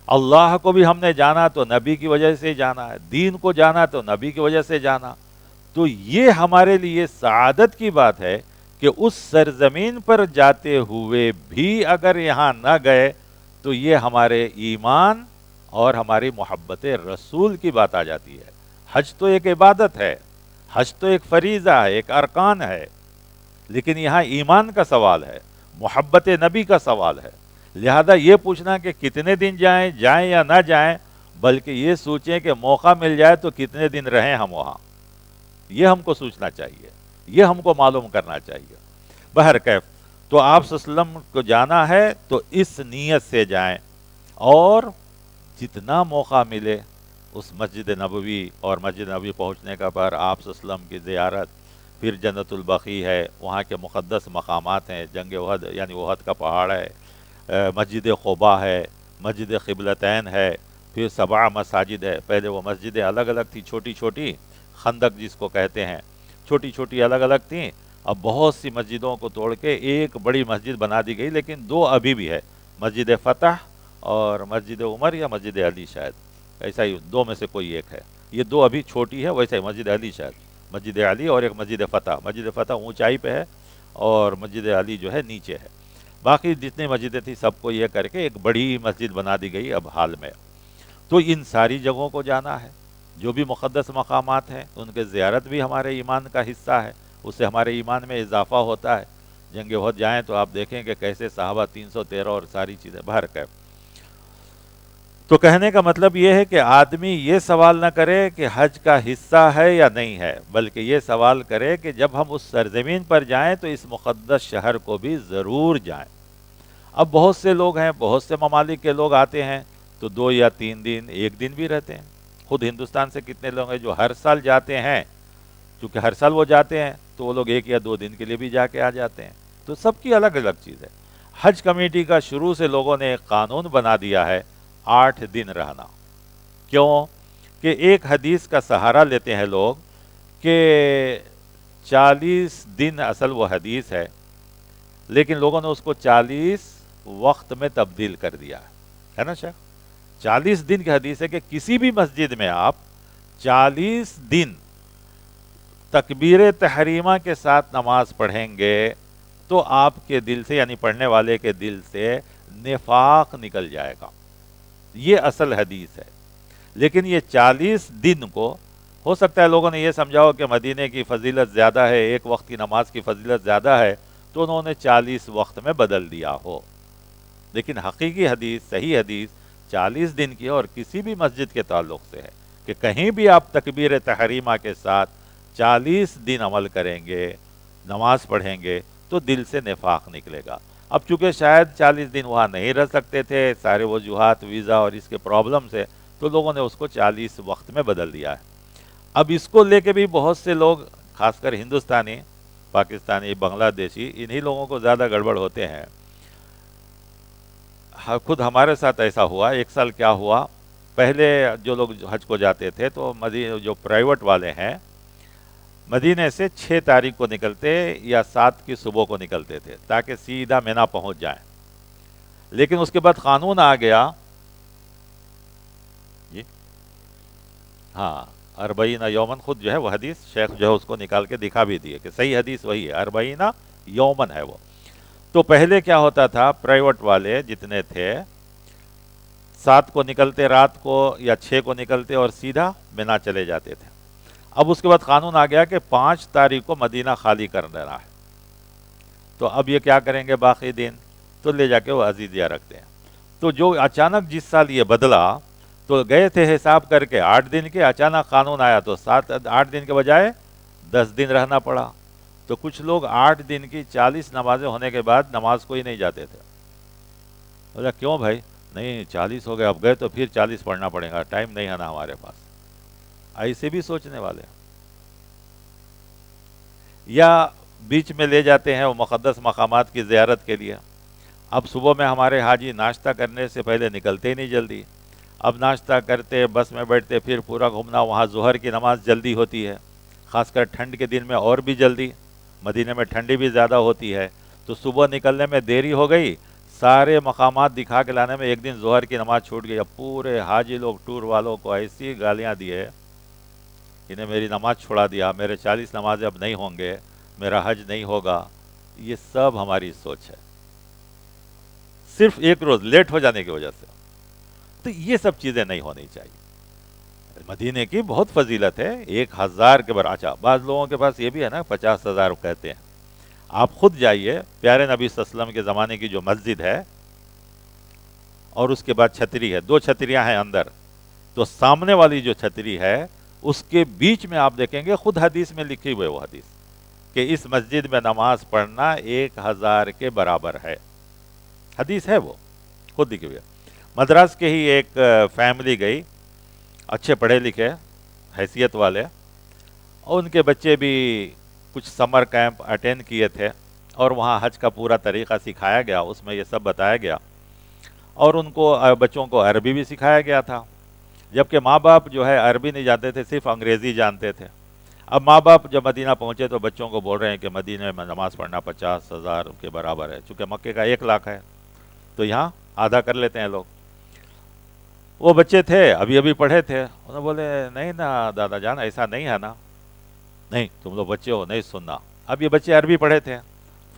اللہ کو بھی ہم نے جانا تو نبی کی وجہ سے جانا ہے، دین کو جانا تو نبی کی وجہ سے جانا. تو یہ ہمارے لیے سعادت کی بات ہے کہ اس سرزمین پر جاتے ہوئے بھی اگر یہاں نہ گئے تو یہ ہمارے ایمان اور ہماری محبت رسول کی بات آ جاتی ہے. حج تو ایک عبادت ہے، حج تو ایک فریضہ ہے، ایک ارکان ہے، لیکن یہاں ایمان کا سوال ہے، محبت نبی کا سوال ہے. لہذا یہ پوچھنا کہ کتنے دن جائیں یا نہ جائیں، بلکہ یہ سوچیں کہ موقع مل جائے تو کتنے دن رہیں ہم وہاں. یہ ہم کو سوچنا چاہیے، یہ ہم کو معلوم کرنا چاہیے. بہرکیف تو آپ صلی اللہ علیہ وسلم کو جانا ہے تو اس نیت سے جائیں، اور جتنا موقع ملے اس مسجد نبوی اور مسجد نبوی پہنچنے کا پر آپ صلی اللہ علیہ وسلم کی زیارت، پھر جنت البقیع ہے، وہاں کے مقدس مقامات ہیں، جنگ احد یعنی احد کا پہاڑ ہے، مسجد قباء ہے، مسجد قبلتین ہے، پھر 7 مساجد ہے. پہلے وہ مسجدیں الگ الگ تھی، چھوٹی چھوٹی، خندق جس کو کہتے ہیں، چھوٹی چھوٹی الگ الگ تھیں. اب بہت سی مسجدوں کو توڑ کے ایک بڑی مسجد بنا دی گئی، لیکن 2 ابھی بھی ہے، مسجد فتح اور مسجد عمر یا مسجد علی، شاید ایسا ہی 2 میں سے کوئی ایک ہے. یہ 2 ابھی چھوٹی ہے، ویسا ہی مسجد علی، شاید مسجد علی اور ایک مسجد فتح. مسجد فتح اونچائی پہ ہے اور مسجد علی جو ہے نیچے ہے. باقی جتنی مسجدیں تھیں سب کو یہ کر کے ایک بڑی مسجد بنا دی گئی اب حال میں. تو ان ساری جگہوں کو جانا ہے، جو بھی مقدس مقامات ہیں ان کے زیارت بھی ہمارے ایمان کا حصہ ہے، اس سے ہمارے ایمان میں اضافہ ہوتا ہے. جنگ احد جائیں تو آپ دیکھیں کہ کیسے صحابہ 313 اور ساری چیزیں باہر کر. تو کہنے کا مطلب یہ ہے کہ آدمی یہ سوال نہ کرے کہ حج کا حصہ ہے یا نہیں ہے، بلکہ یہ سوال کرے کہ جب ہم اس سرزمین پر جائیں تو اس مقدس شہر کو بھی ضرور جائیں. اب بہت سے لوگ ہیں، بہت سے ممالک کے لوگ آتے ہیں تو 2 یا 3 دن، 1 دن بھی رہتے ہیں. خود ہندوستان سے کتنے لوگ ہیں جو ہر سال جاتے ہیں، چونکہ ہر سال وہ جاتے ہیں تو وہ لوگ 1 یا 2 دن کے لیے بھی جا کے آ جاتے ہیں. تو سب کی الگ الگ چیز ہے. حج کمیٹی کا شروع سے لوگوں نے ایک قانون بنا دیا ہے 8 دن رہنا. کیوں؟ کہ ایک حدیث کا سہارا لیتے ہیں لوگ کہ 40 دن اصل وہ حدیث ہے، لیکن لوگوں نے اس کو 40 وقت میں تبدیل کر دیا ہے نا شیخ؟ 40 دن کی حدیث ہے کہ کسی بھی مسجد میں آپ 40 دن تکبیر تحریمہ کے ساتھ نماز پڑھیں گے تو آپ کے دل سے، یعنی پڑھنے والے کے دل سے نفاق نکل جائے گا. یہ اصل حدیث ہے. لیکن یہ 40 دن کو ہو سکتا ہے لوگوں نے یہ سمجھا ہو کہ مدینے کی فضیلت زیادہ ہے، ایک وقت کی نماز کی فضیلت زیادہ ہے، تو انہوں نے 40 وقت میں بدل دیا ہو. لیکن حقیقی حدیث، صحیح حدیث 40 دن کی اور کسی بھی مسجد کے تعلق سے ہے کہ کہیں بھی آپ تکبیر تحریمہ کے ساتھ 40 دن عمل کریں گے، نماز پڑھیں گے تو دل سے نفاق نکلے گا. اب چونکہ شاید 40 دن وہاں نہیں رہ سکتے تھے، سارے وجوہات، ویزا اور اس کے پرابلم سے، تو لوگوں نے اس کو 40 وقت میں بدل دیا ہے. اب اس کو لے کے بھی بہت سے لوگ، خاص کر ہندوستانی، پاکستانی، بنگلہ دیشی، انہی لوگوں کو زیادہ گڑبڑ ہوتے ہیں. خود ہمارے ساتھ ایسا ہوا. 1 سال کیا ہوا، پہلے جو لوگ حج کو جاتے تھے تو جو پرائیویٹ والے ہیں مدینے سے 6 تاریخ کو نکلتے یا 7 کی صبح کو نکلتے تھے تاکہ سیدھا مینا پہنچ جائیں. لیکن اس کے بعد قانون آ گیا، جی ہاں، 40 یومن، خود جو ہے وہ حدیث شیخ جو ہے اس کو نکال کے دکھا بھی دیے کہ صحیح حدیث وہی ہے، 40 یومن ہے وہ. تو پہلے کیا ہوتا تھا، پرائیویٹ والے جتنے تھے 7 کو نکلتے رات کو یا 6 کو نکلتے اور سیدھا مینا چلے جاتے تھے۔ اب اس کے بعد قانون آ گیا کہ 5 تاریخ کو مدینہ خالی کر دینا ہے، تو اب یہ کیا کریں گے باقی دن؟ تو لے جا کے وہ عزیزیہ رکھتے ہیں۔ تو جو اچانک جس سال یہ بدلا تو گئے تھے حساب کر کے 8 دن کے، اچانک قانون آیا تو 8 دن کے بجائے 10 دن رہنا پڑا۔ تو کچھ لوگ 8 دن کی 40 نمازیں ہونے کے بعد نماز کو ہی نہیں جاتے تھے۔ بولا کیوں بھائی؟ نہیں 40 ہو گئے، اب گئے تو پھر 40 پڑھنا پڑے گا، ٹائم نہیں ہے نا ہمارے پاس۔ ایسے بھی سوچنے والے، یا بیچ میں لے جاتے ہیں وہ مقدس مقامات کی زیارت کے لیے۔ اب صبح میں ہمارے حاجی ناشتہ کرنے سے پہلے نکلتے ہی نہیں جلدی، اب ناشتہ کرتے بس میں بیٹھتے پھر پورا گھومنا، وہاں ظہر کی نماز جلدی ہوتی ہے، خاص کر ٹھنڈ کے دن میں اور بھی جلدی، مدینے میں ٹھنڈی بھی زیادہ ہوتی ہے، تو صبح نکلنے میں دیری ہو گئی، سارے مقامات دکھا کے لانے میں ایک دن ظہر کی نماز چھوٹ گئی۔ اب پورے حاجی لوگ ٹور والوں کو ایسی گالیاں دیے، انہیں میری نماز چھوڑا دیا، میرے 40 نمازیں اب نہیں ہوں گے، میرا حج نہیں ہوگا۔ یہ سب ہماری سوچ ہے، صرف ایک روز لیٹ ہو جانے کی وجہ سے۔ تو یہ سب چیزیں نہیں ہونی چاہیے۔ مدینے کی بہت فضیلت ہے، 1000 کے برابر۔ اچھا بعض لوگوں کے پاس یہ بھی ہے نا 50,000 کہتے ہیں، آپ خود جائیے، پیارے نبی صلی اللہ علیہ وسلم کے زمانے کی جو مسجد ہے اور اس کے بعد چھتری ہے، 2 چھتریاں ہیں اندر، تو سامنے والی جو چھتری ہے اس کے بیچ میں آپ دیکھیں گے خود حدیث میں لکھی ہوئے وہ حدیث کہ اس مسجد میں نماز پڑھنا 1000 کے برابر ہے، حدیث ہے وہ خود لکھی ہوئی ہے۔ مدراس کے ہی ایک فیملی گئی، اچھے پڑھے لکھے حیثیت والے، اور ان کے بچے بھی کچھ سمر کیمپ اٹینڈ کیے تھے اور وہاں حج کا پورا طریقہ سکھایا گیا، اس میں یہ سب بتایا گیا، اور ان کو بچوں کو عربی بھی سکھایا گیا تھا، جبکہ ماں باپ جو ہے عربی نہیں جانتے تھے، صرف انگریزی جانتے تھے۔ اب ماں باپ جب مدینہ پہنچے تو بچوں کو بول رہے ہیں کہ مدینہ میں نماز پڑھنا 50,000 کے برابر ہے، چونکہ مکے کا 1 لاکھ ہے تو یہاں آدھا کر لیتے ہیں لوگ۔ وہ بچے تھے ابھی ابھی پڑھے تھے، انہوں نے بولے نہیں نا دادا جان ایسا نہیں ہے نا، نہیں تم لوگ بچے ہو نہیں سننا۔ اب یہ بچے عربی پڑھے تھے،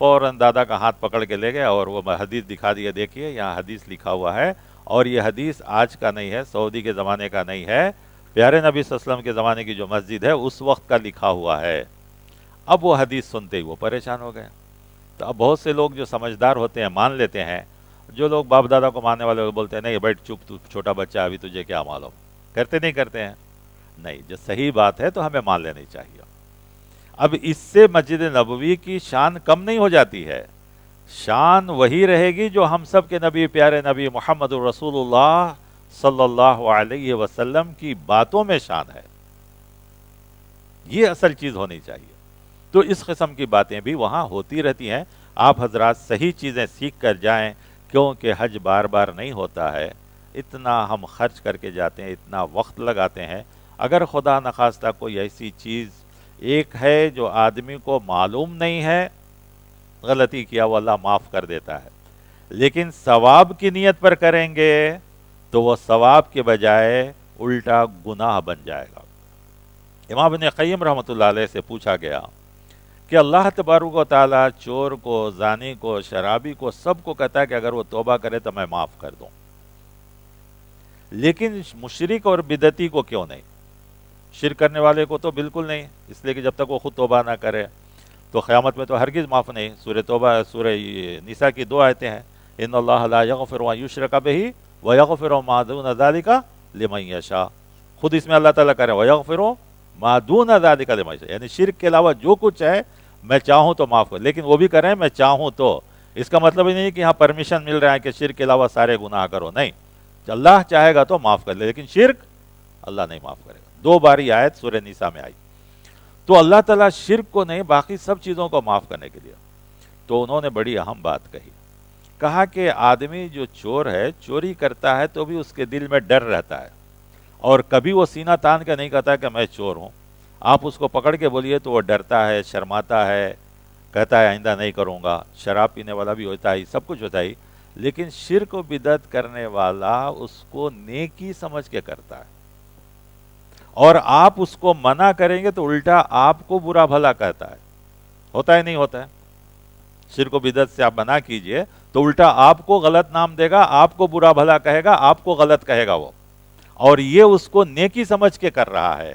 فوراً دادا کا ہاتھ پکڑ کے لے گئے اور وہ حدیث دکھا دیا، دیکھیے یہاں حدیث لکھا ہوا ہے، اور یہ حدیث آج کا نہیں ہے، سعودی کے زمانے کا نہیں ہے، پیارے نبی صلی اللہ علیہ وسلم کے زمانے کی جو مسجد ہے اس وقت کا لکھا ہوا ہے۔ اب وہ حدیث سنتے ہی وہ پریشان ہو گئے۔ تو اب بہت سے لوگ جو سمجھدار ہوتے ہیں مان لیتے ہیں، جو لوگ باپ دادا کو ماننے والے بولتے ہیں نہیں بیٹھ چپ، تو چھوٹا بچہ ابھی تجھے کیا معلوم، کرتے نہیں کرتے ہیں، نہیں جو صحیح بات ہے تو ہمیں مان لینی چاہیے۔ اب اس سے مسجد نبوی کی شان کم نہیں ہو جاتی ہے، شان وہی رہے گی جو ہم سب کے نبی پیارے نبی محمد رسول اللہ صلی اللہ علیہ وسلم کی باتوں میں شان ہے، یہ اصل چیز ہونی چاہیے۔ تو اس قسم کی باتیں بھی وہاں ہوتی رہتی ہیں، آپ حضرات صحیح چیزیں سیکھ کر جائیں، کیونکہ حج بار بار نہیں ہوتا ہے، اتنا ہم خرچ کر کے جاتے ہیں، اتنا وقت لگاتے ہیں، اگر خدا نخواستہ کوئی ایسی چیز ایک ہے جو آدمی کو معلوم نہیں ہے، غلطی کیا وہ اللہ معاف کر دیتا ہے، لیکن ثواب کی نیت پر کریں گے تو وہ ثواب کے بجائے الٹا گناہ بن جائے گا۔ امام ابن قیم رحمۃ اللہ علیہ سے پوچھا گیا کہ اللہ تبارک و تعالیٰ چور کو، زانی کو، شرابی کو، سب کو کہتا ہے کہ اگر وہ توبہ کرے تو میں معاف کر دوں، لیکن مشرک اور بدعتی کو کیوں نہیں؟ شرک کرنے والے کو تو بالکل نہیں، اس لیے کہ جب تک وہ خود توبہ نہ کرے تو قیامت میں تو ہرگز معاف نہیں۔ سورہ توبہ، سورہ نساء کی 2 آیتیں ہیں، ان اللہ لا یغفر ان یشرک بہ ویغفر ما دون ذلک لمن یشاء، خود اس میں اللہ تعالیٰ کرے ویغفر ما دون ذلک لمن یشاء، یعنی شرک کے علاوہ جو کچھ ہے میں چاہوں تو معاف کر، لیکن وہ بھی کریں میں چاہوں تو، اس کا مطلب ہی نہیں کہ یہاں پرمیشن مل رہا ہے کہ شرک کے علاوہ سارے گناہ کرو، نہیں، اللہ چاہے گا تو معاف کر لے، لیکن شرک اللہ نہیں معاف کرے گا۔ 2 بار یہ آیت سورہ نساء میں آئی۔ تو اللہ تعالیٰ شرک کو نہیں باقی سب چیزوں کو معاف کرنے کے لیے، تو انہوں نے بڑی اہم بات کہی، کہا کہ آدمی جو چور ہے، چوری کرتا ہے تو بھی اس کے دل میں ڈر رہتا ہے، اور کبھی وہ سینہ تان کے نہیں کہتا کہ میں چور ہوں، آپ اس کو پکڑ کے بولیے تو وہ ڈرتا ہے، شرماتا ہے، کہتا ہے آئندہ نہیں کروں گا۔ شراب پینے والا بھی ہوتا ہے، سب کچھ ہوتا ہے، لیکن شرک و بدعت کرنے والا اس کو نیکی سمجھ کے کرتا ہے، اور آپ اس کو منع کریں گے تو الٹا آپ کو برا بھلا کہتا ہے، ہوتا ہے نہیں ہوتا ہے؟ شرک و بدعت سے آپ منع کیجئے تو الٹا آپ کو غلط نام دے گا، آپ کو برا بھلا کہے گا، آپ کو غلط کہے گا وہ، اور یہ اس کو نیکی سمجھ کے کر رہا ہے،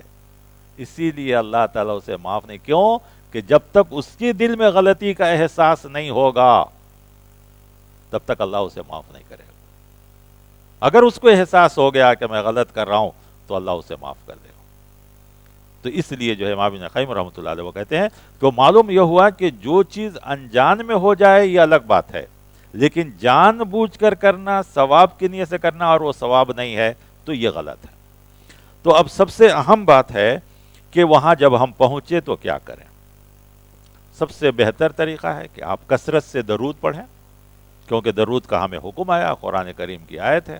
اسی لیے اللہ تعالیٰ اسے معاف نہیں. کیوں؟ کہ جب تک اس کے دل میں غلطی کا احساس نہیں ہوگا تب تک اللہ اسے معاف نہیں کرے گا. اگر اس کو احساس ہو گیا کہ میں غلط کر رہا ہوں تو اللہ اسے معاف کر دے گا. تو اس لیے جو ہے امام ابن قیم رحمۃ اللہ علیہ وہ کہتے ہیں کہ معلوم یہ ہوا کہ جو چیز انجان میں ہو جائے یہ الگ بات ہے، لیکن جان بوجھ کر کرنا، ثواب کی نیت سے کرنا اور وہ ثواب نہیں ہے تو یہ غلط ہے. تو اب سب سے اہم بات ہے کہ وہاں جب ہم پہنچے تو کیا کریں. سب سے بہتر طریقہ ہے کہ آپ کثرت سے درود پڑھیں، کیونکہ درود کا ہمیں حکم آیا، قرآن کریم کی آیت ہے،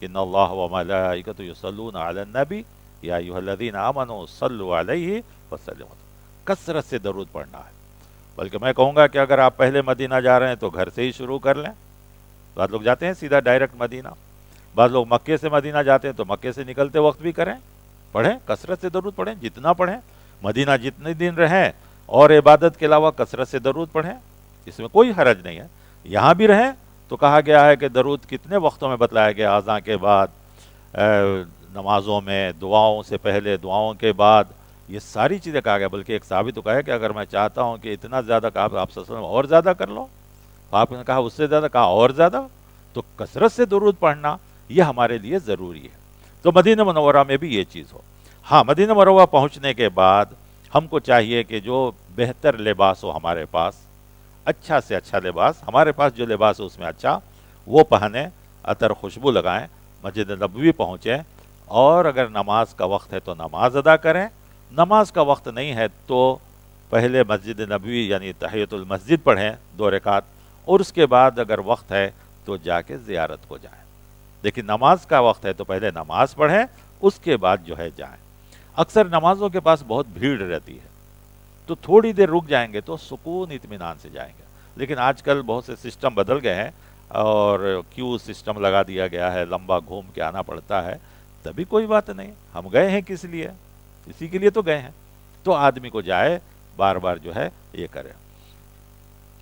ان اللہ و ملائکۃ یصلون علی النبی یا ایھا الذین آمنوا صلوا علیہ وسلموا. کثرت سے درود پڑھنا ہے. بلکہ میں کہوں گا کہ اگر آپ پہلے مدینہ جا رہے ہیں تو گھر سے ہی شروع کر لیں. بعض لوگ جاتے ہیں سیدھا ڈائریکٹ مدینہ، بعض لوگ مکے سے مدینہ جاتے ہیں تو مکے سے نکلتے وقت بھی کریں، پڑھیں، کثرت سے درود پڑھیں، جتنا پڑھیں. مدینہ جتنے دن رہیں اور عبادت کے علاوہ کثرت سے درود پڑھیں، اس میں کوئی حرج نہیں ہے. یہاں بھی رہیں تو کہا گیا ہے کہ درود کتنے وقتوں میں بتلایا گیا، اذان کے بعد، نمازوں میں، دعاؤں سے پہلے، دعاؤں کے بعد، یہ ساری چیزیں کہا گیا. بلکہ ایک صحابی تو کہا ہے کہ اگر میں چاہتا ہوں کہ اتنا زیادہ کہا آپ صلی اللہ علیہ وسلم اور زیادہ کر لو، آپ نے کہا اس سے زیادہ، کہا اور زیادہ. تو کثرت سے درود پڑھنا یہ ہمارے لیے ضروری ہے. تو مدینہ منورہ میں بھی یہ چیز ہو. ہاں، مدینہ منورہ پہنچنے کے بعد ہم کو چاہیے کہ جو بہتر لباس ہو ہمارے پاس، اچھا سے اچھا لباس، ہمارے پاس جو لباس ہو اس میں اچھا، وہ پہنیں، عطر خوشبو لگائیں، مسجد نبوی پہنچیں، اور اگر نماز کا وقت ہے تو نماز ادا کریں. نماز کا وقت نہیں ہے تو پہلے مسجد نبوی یعنی تحیۃ المسجد پڑھیں 2 رکعت، اور اس کے بعد اگر وقت ہے تو جا کے زیارت کو جائیں. لیکن نماز کا وقت ہے تو پہلے نماز پڑھیں، اس کے بعد جو ہے جائیں. اکثر نمازوں کے پاس بہت بھیڑ رہتی ہے تو تھوڑی دیر رک جائیں گے تو سکون اطمینان سے جائیں گے. لیکن آج کل بہت سے سسٹم بدل گئے ہیں اور کیو سسٹم لگا دیا گیا ہے، لمبا گھوم کے آنا پڑتا ہے. تبھی کوئی بات نہیں، ہم گئے ہیں کس لیے؟ اسی کے لیے تو گئے ہیں. تو آدمی کو جائے، بار بار جو ہے یہ کرے.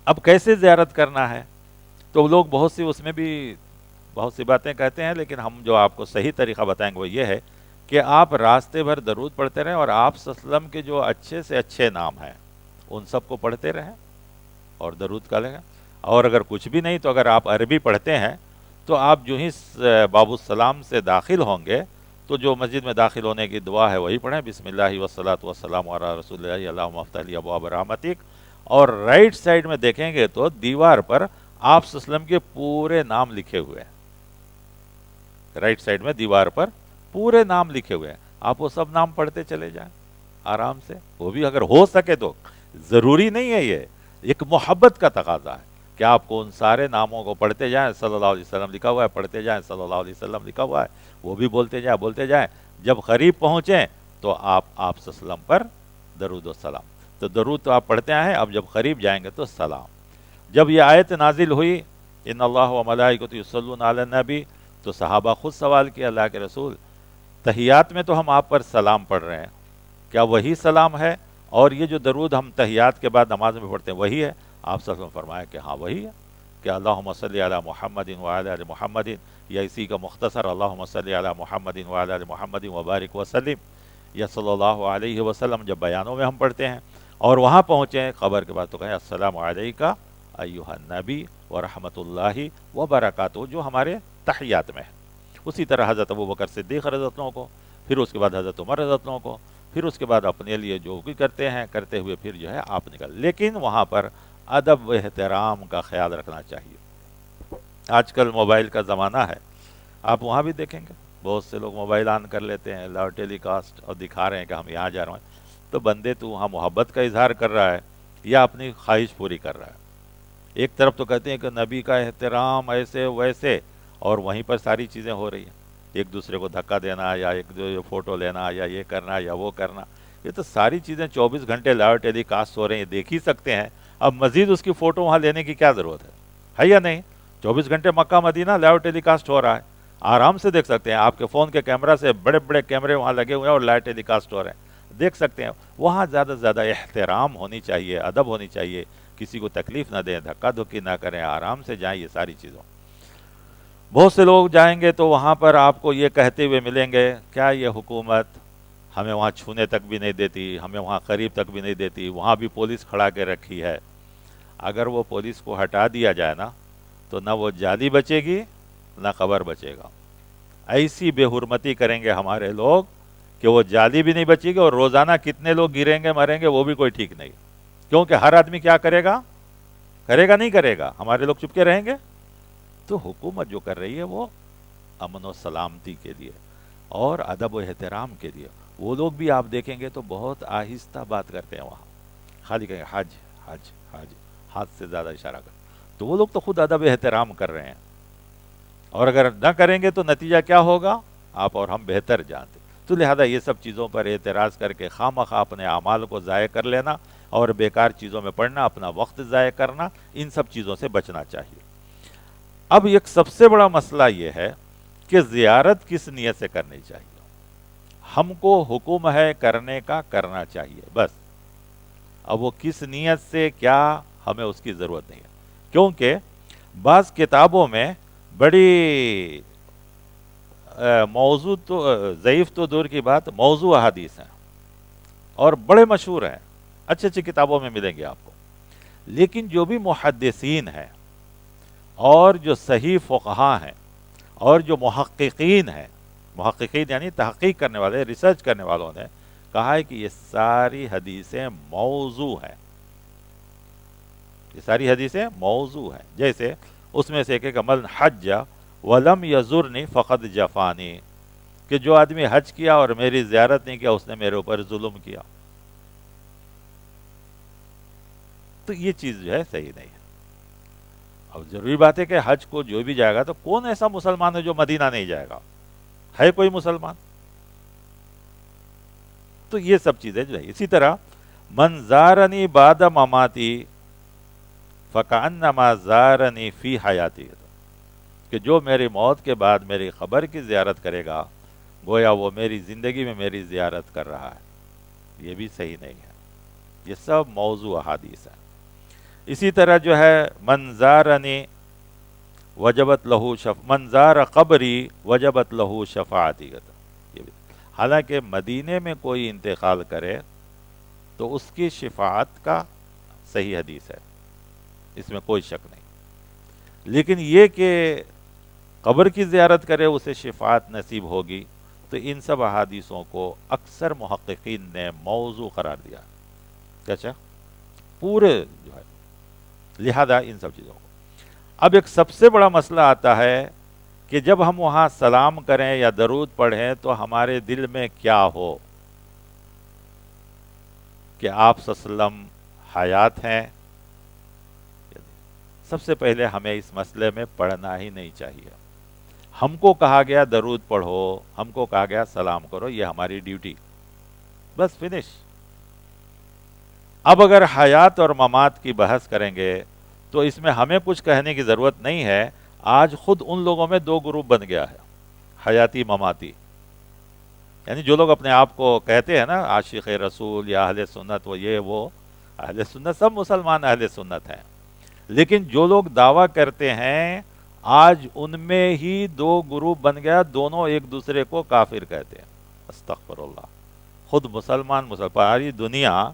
اب کیسے زیارت کرنا ہے تو لوگ بہت سی اس میں بھی بہت سی باتیں کہتے ہیں، لیکن ہم جو آپ کو صحیح طریقہ بتائیں گے وہ یہ ہے کہ آپ راستے بھر درود پڑھتے رہیں، اور آپ صلی اللہ علیہ وسلم کے جو اچھے سے اچھے نام ہیں ان سب کو پڑھتے رہیں اور درود کا لیں. اور اگر کچھ بھی نہیں تو اگر آپ عربی پڑھتے ہیں تو آپ جو ہی باب السلام سے داخل ہوں گے تو جو مسجد میں داخل ہونے کی دعا ہے وہی پڑھیں، بسم اللہ والصلاۃ والسلام علی رسول اللہ اللہم افتح لی ابواب رحمتک. اور رائٹ سائڈ میں دیکھیں گے تو دیوار پر آپ صلی اللہ علیہ وسلم کے پورے نام لکھے ہوئے ہیں. رائٹ سائڈ میں دیوار پر پورے نام لکھے ہوئے ہیں، آپ وہ سب نام پڑھتے چلے جائیں آرام سے. وہ بھی اگر ہو سکے تو، ضروری نہیں ہے، یہ ایک محبت کا تقاضا ہے کہ آپ کو ان سارے ناموں کو پڑھتے جائیں. صلی اللہ علیہ وسلم لکھا ہوا ہے پڑھتے جائیں، صلی اللہ علیہ وسلم لکھا ہوا ہے وہ بھی بولتے جائیں. جب قریب پہنچیں تو آپ صلی اللہ علیہ وسلم پر درود و سلام. تو درود تو آپ پڑھتے آئے ہیں، اب جب قریب جائیں گے تو سلام. جب یہ آیت نازل ہوئی ان اللہ و ملائکۃ یصلون علی النبی، تو صحابہ خود سوال کیا اللہ کے رسول، تحیات میں تو ہم آپ پر سلام پڑھ رہے ہیں، کیا وہی سلام ہے؟ اور یہ جو درود ہم تحیات کے بعد نماز میں پڑھتے ہیں وہی ہے؟ آپ صلی اللہ علیہ وسلم فرمایا کہ ہاں وہی ہے، کہ اللہم صلی علی محمد وعلی آل محمد، یا اسی کا مختصر اللہم صلی علی محمد وعلی آل محمد وبارک وسلم، یا صلی اللہ علیہ وسلم جب بیانوں میں ہم پڑھتے ہیں. اور وہاں پہنچیں قبر کے بعد تو کہیں السلام علیکہ ایھا النبی ورحمۃ اللہ وبرکاتہ، جو ہمارے تحیات میں ہے. اسی طرح حضرت ابوبکر صدیق رضی اللہ عنہ کو، پھر اس کے بعد حضرت عمر رضی اللہ عنہ کو، پھر اس کے بعد اپنے لیے جو بھی کرتے ہیں کرتے ہوئے پھر جو ہے آپ نکل. لیکن وہاں پر ادب و احترام کا خیال رکھنا چاہیے. آج کل موبائل کا زمانہ ہے، آپ وہاں بھی دیکھیں گے بہت سے لوگ موبائل آن کر لیتے ہیں، لائیو ٹیلی کاسٹ، اور دکھا رہے ہیں کہ ہم یہاں جا رہے ہیں. تو بندے تو وہاں محبت کا اظہار کر رہا ہے یا اپنی خواہش پوری کر رہا ہے؟ ایک طرف تو کہتے ہیں کہ نبی کا احترام ایسے ویسے، اور وہیں پر ساری چیزیں ہو رہی ہیں، ایک دوسرے کو دھکا دینا یا ایک دوسرے فوٹو لینا یا یہ کرنا یا وہ کرنا. یہ تو ساری چیزیں 24 گھنٹے لائیو ٹیلی کاسٹ ہو رہی ہیں، دیکھ ہی سکتے ہیں. اب مزید اس کی فوٹو وہاں لینے کی کیا ضرورت ہے یا نہیں؟ 24 گھنٹے مکہ مدینہ لائیو ٹیلی کاسٹ ہو رہا ہے، آرام سے دیکھ سکتے ہیں. آپ کے فون کے کیمرہ سے بڑے بڑے کیمرے وہاں لگے ہوئے ہیں اور لائیو ٹیلی کاسٹ ہو رہے ہیں، دیکھ سکتے ہیں. وہاں زیادہ سے زیادہ احترام ہونی چاہیے، ادب ہونی چاہیے. کسی کو تکلیف نہ دیں، دھکا دھکی نہ کریں، آرام سے جائیں، یہ ساری چیزوں. بہت سے لوگ جائیں گے تو وہاں پر آپ کو یہ کہتے ہوئے ملیں گے، کیا یہ حکومت ہمیں وہاں چھونے تک بھی نہیں دیتی، ہمیں وہاں قریب تک بھی نہیں دیتی، وہاں بھی پولیس کھڑا کے رکھی ہے. اگر وہ پولیس کو ہٹا دیا جائے نا تو نہ وہ جالی بچے گی نہ قبر بچے گا. ایسی بے حرمتی کریں گے ہمارے لوگ کہ وہ جالی بھی نہیں بچے گی، اور روزانہ کتنے لوگ گریں گے مریں گے وہ بھی کوئی ٹھیک نہیں. کیونکہ ہر آدمی کیا کرے گا نہیں کرے گا، ہمارے لوگ چپ کے رہیں گے. تو حکومت جو کر رہی ہے وہ امن و سلامتی کے لیے اور ادب و احترام کے لیے. وہ لوگ بھی آپ دیکھیں گے تو بہت آہستہ بات کرتے ہیں، وہاں خالی کہیں حج حج حج، ہاتھ سے زیادہ اشارہ کر. تو وہ لوگ تو خود ادب احترام کر رہے ہیں، اور اگر نہ کریں گے تو نتیجہ کیا ہوگا آپ اور ہم بہتر جانتے. تو لہذا یہ سب چیزوں پر اعتراض کر کے خواہ مخواہ اپنے اعمال کو ضائع کر لینا اور بیکار چیزوں میں پڑنا، اپنا وقت ضائع کرنا، ان سب چیزوں سے بچنا چاہیے. اب ایک سب سے بڑا مسئلہ یہ ہے کہ زیارت کس نیت سے کرنی چاہیے. ہم کو حکم ہے کرنے کا، کرنا چاہیے بس. اب وہ کس نیت سے کیا، ہمیں اس کی ضرورت نہیں ہے. کیونکہ بعض کتابوں میں بڑی موضوع تو ضعیف تو دور کی بات، موضوع احادیث ہیں اور بڑے مشہور ہیں، اچھی اچھی کتابوں میں ملیں گے آپ کو. لیکن جو بھی محدثین ہیں اور جو صحیح فقہاء ہیں اور جو محققین ہیں، محققین یعنی تحقیق کرنے والے، ریسرچ کرنے والوں نے کہا ہے کہ یہ ساری حدیثیں موضوع ہیں. یہ ساری حدیثیں موضوع ہیں. جیسے اس میں سے ایک ایک من حج ولم یزرنی فقد جفانی، کہ جو آدمی حج کیا اور میری زیارت نہیں کیا اس نے میرے اوپر ظلم کیا. تو یہ چیز جو ہے صحیح نہیں ہے. اب ضروری بات ہے کہ حج کو جو بھی جائے گا، تو کون ایسا مسلمان ہے جو مدینہ نہیں جائے گا؟ ہے کوئی مسلمان؟ تو یہ سب چیزیں جو ہے. اسی طرح من زارنی بعد مماتی فکأنما زارنی فی حیاتی، کہ جو میری موت کے بعد میری قبر کی زیارت کرے گا گویا وہ میری زندگی میں میری زیارت کر رہا ہے. یہ بھی صحیح نہیں ہے. یہ سب موضوع احادیث ہے. اسی طرح جو ہے من زارنی وجبت لہو من زار قبری وجبت لہو شفاعتی. حالانکہ مدینے میں کوئی انتقال کرے تو اس کی شفاعت کا صحیح حدیث ہے، اس میں کوئی شک نہیں. لیکن یہ کہ قبر کی زیارت کرے اسے شفاعت نصیب ہوگی، تو ان سب احادیثوں کو اکثر محققین نے موضوع قرار دیا. اچھا پورے جو ہے، لہذا ان سب چیزوں کو. اب ایک سب سے بڑا مسئلہ آتا ہے کہ جب ہم وہاں سلام کریں یا درود پڑھیں تو ہمارے دل میں کیا ہو کہ آپ صلی اللہ علیہ وسلم حیات ہیں. سب سے پہلے ہمیں اس مسئلے میں پڑھنا ہی نہیں چاہیے. ہم کو کہا گیا درود پڑھو، ہم کو کہا گیا سلام کرو، یہ ہماری ڈیوٹی، بس فنش. اب اگر حیات اور ممات کی بحث کریں گے تو اس میں ہمیں کچھ کہنے کی ضرورت نہیں ہے. آج خود ان لوگوں میں دو گروپ بن گیا ہے، حیاتی مماتی. یعنی جو لوگ اپنے آپ کو کہتے ہیں نا عاشق رسول یا اہل سنت، وہ اہل سنت، سب مسلمان اہل سنت ہیں. لیکن جو لوگ دعویٰ کرتے ہیں آج ان میں ہی دو گروپ بن گیا، دونوں ایک دوسرے کو کافر کہتے ہیں. استغفر اللہ. خود مسلمان ساری دنیا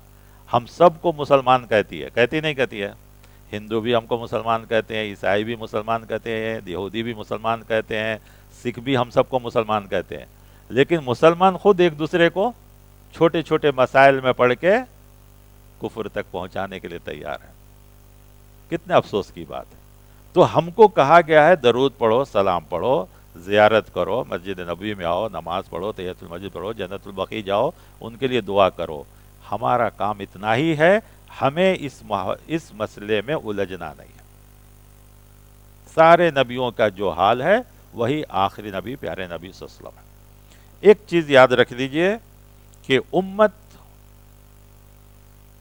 ہم سب کو مسلمان کہتی ہے، کہتی نہیں کہتی ہے؟ ہندو بھی ہم کو مسلمان کہتے ہیں، عیسائی بھی مسلمان کہتے ہیں، یہودی بھی مسلمان کہتے ہیں، سکھ بھی ہم سب کو مسلمان کہتے ہیں. لیکن مسلمان خود ایک دوسرے کو چھوٹے چھوٹے مسائل میں پڑھ کے کفر تک پہنچانے کے لیے تیار ہیں. کتنے افسوس کی بات ہے. تو ہم کو کہا گیا ہے درود پڑھو، سلام پڑھو، زیارت کرو، مسجد نبوی میں آؤ، نماز پڑھو، تحیۃ المسجد پڑھو، جنت البقیع جاؤ، ان کے لیے دعا کرو. ہمارا کام اتنا ہی ہے، ہمیں اس مسئلے میں الجھنا نہیں ہے. سارے نبیوں کا جو حال ہے وہی آخری نبی پیارے نبی صلی اللہ علیہ وسلم ہے. ایک چیز یاد رکھ لیجئے کہ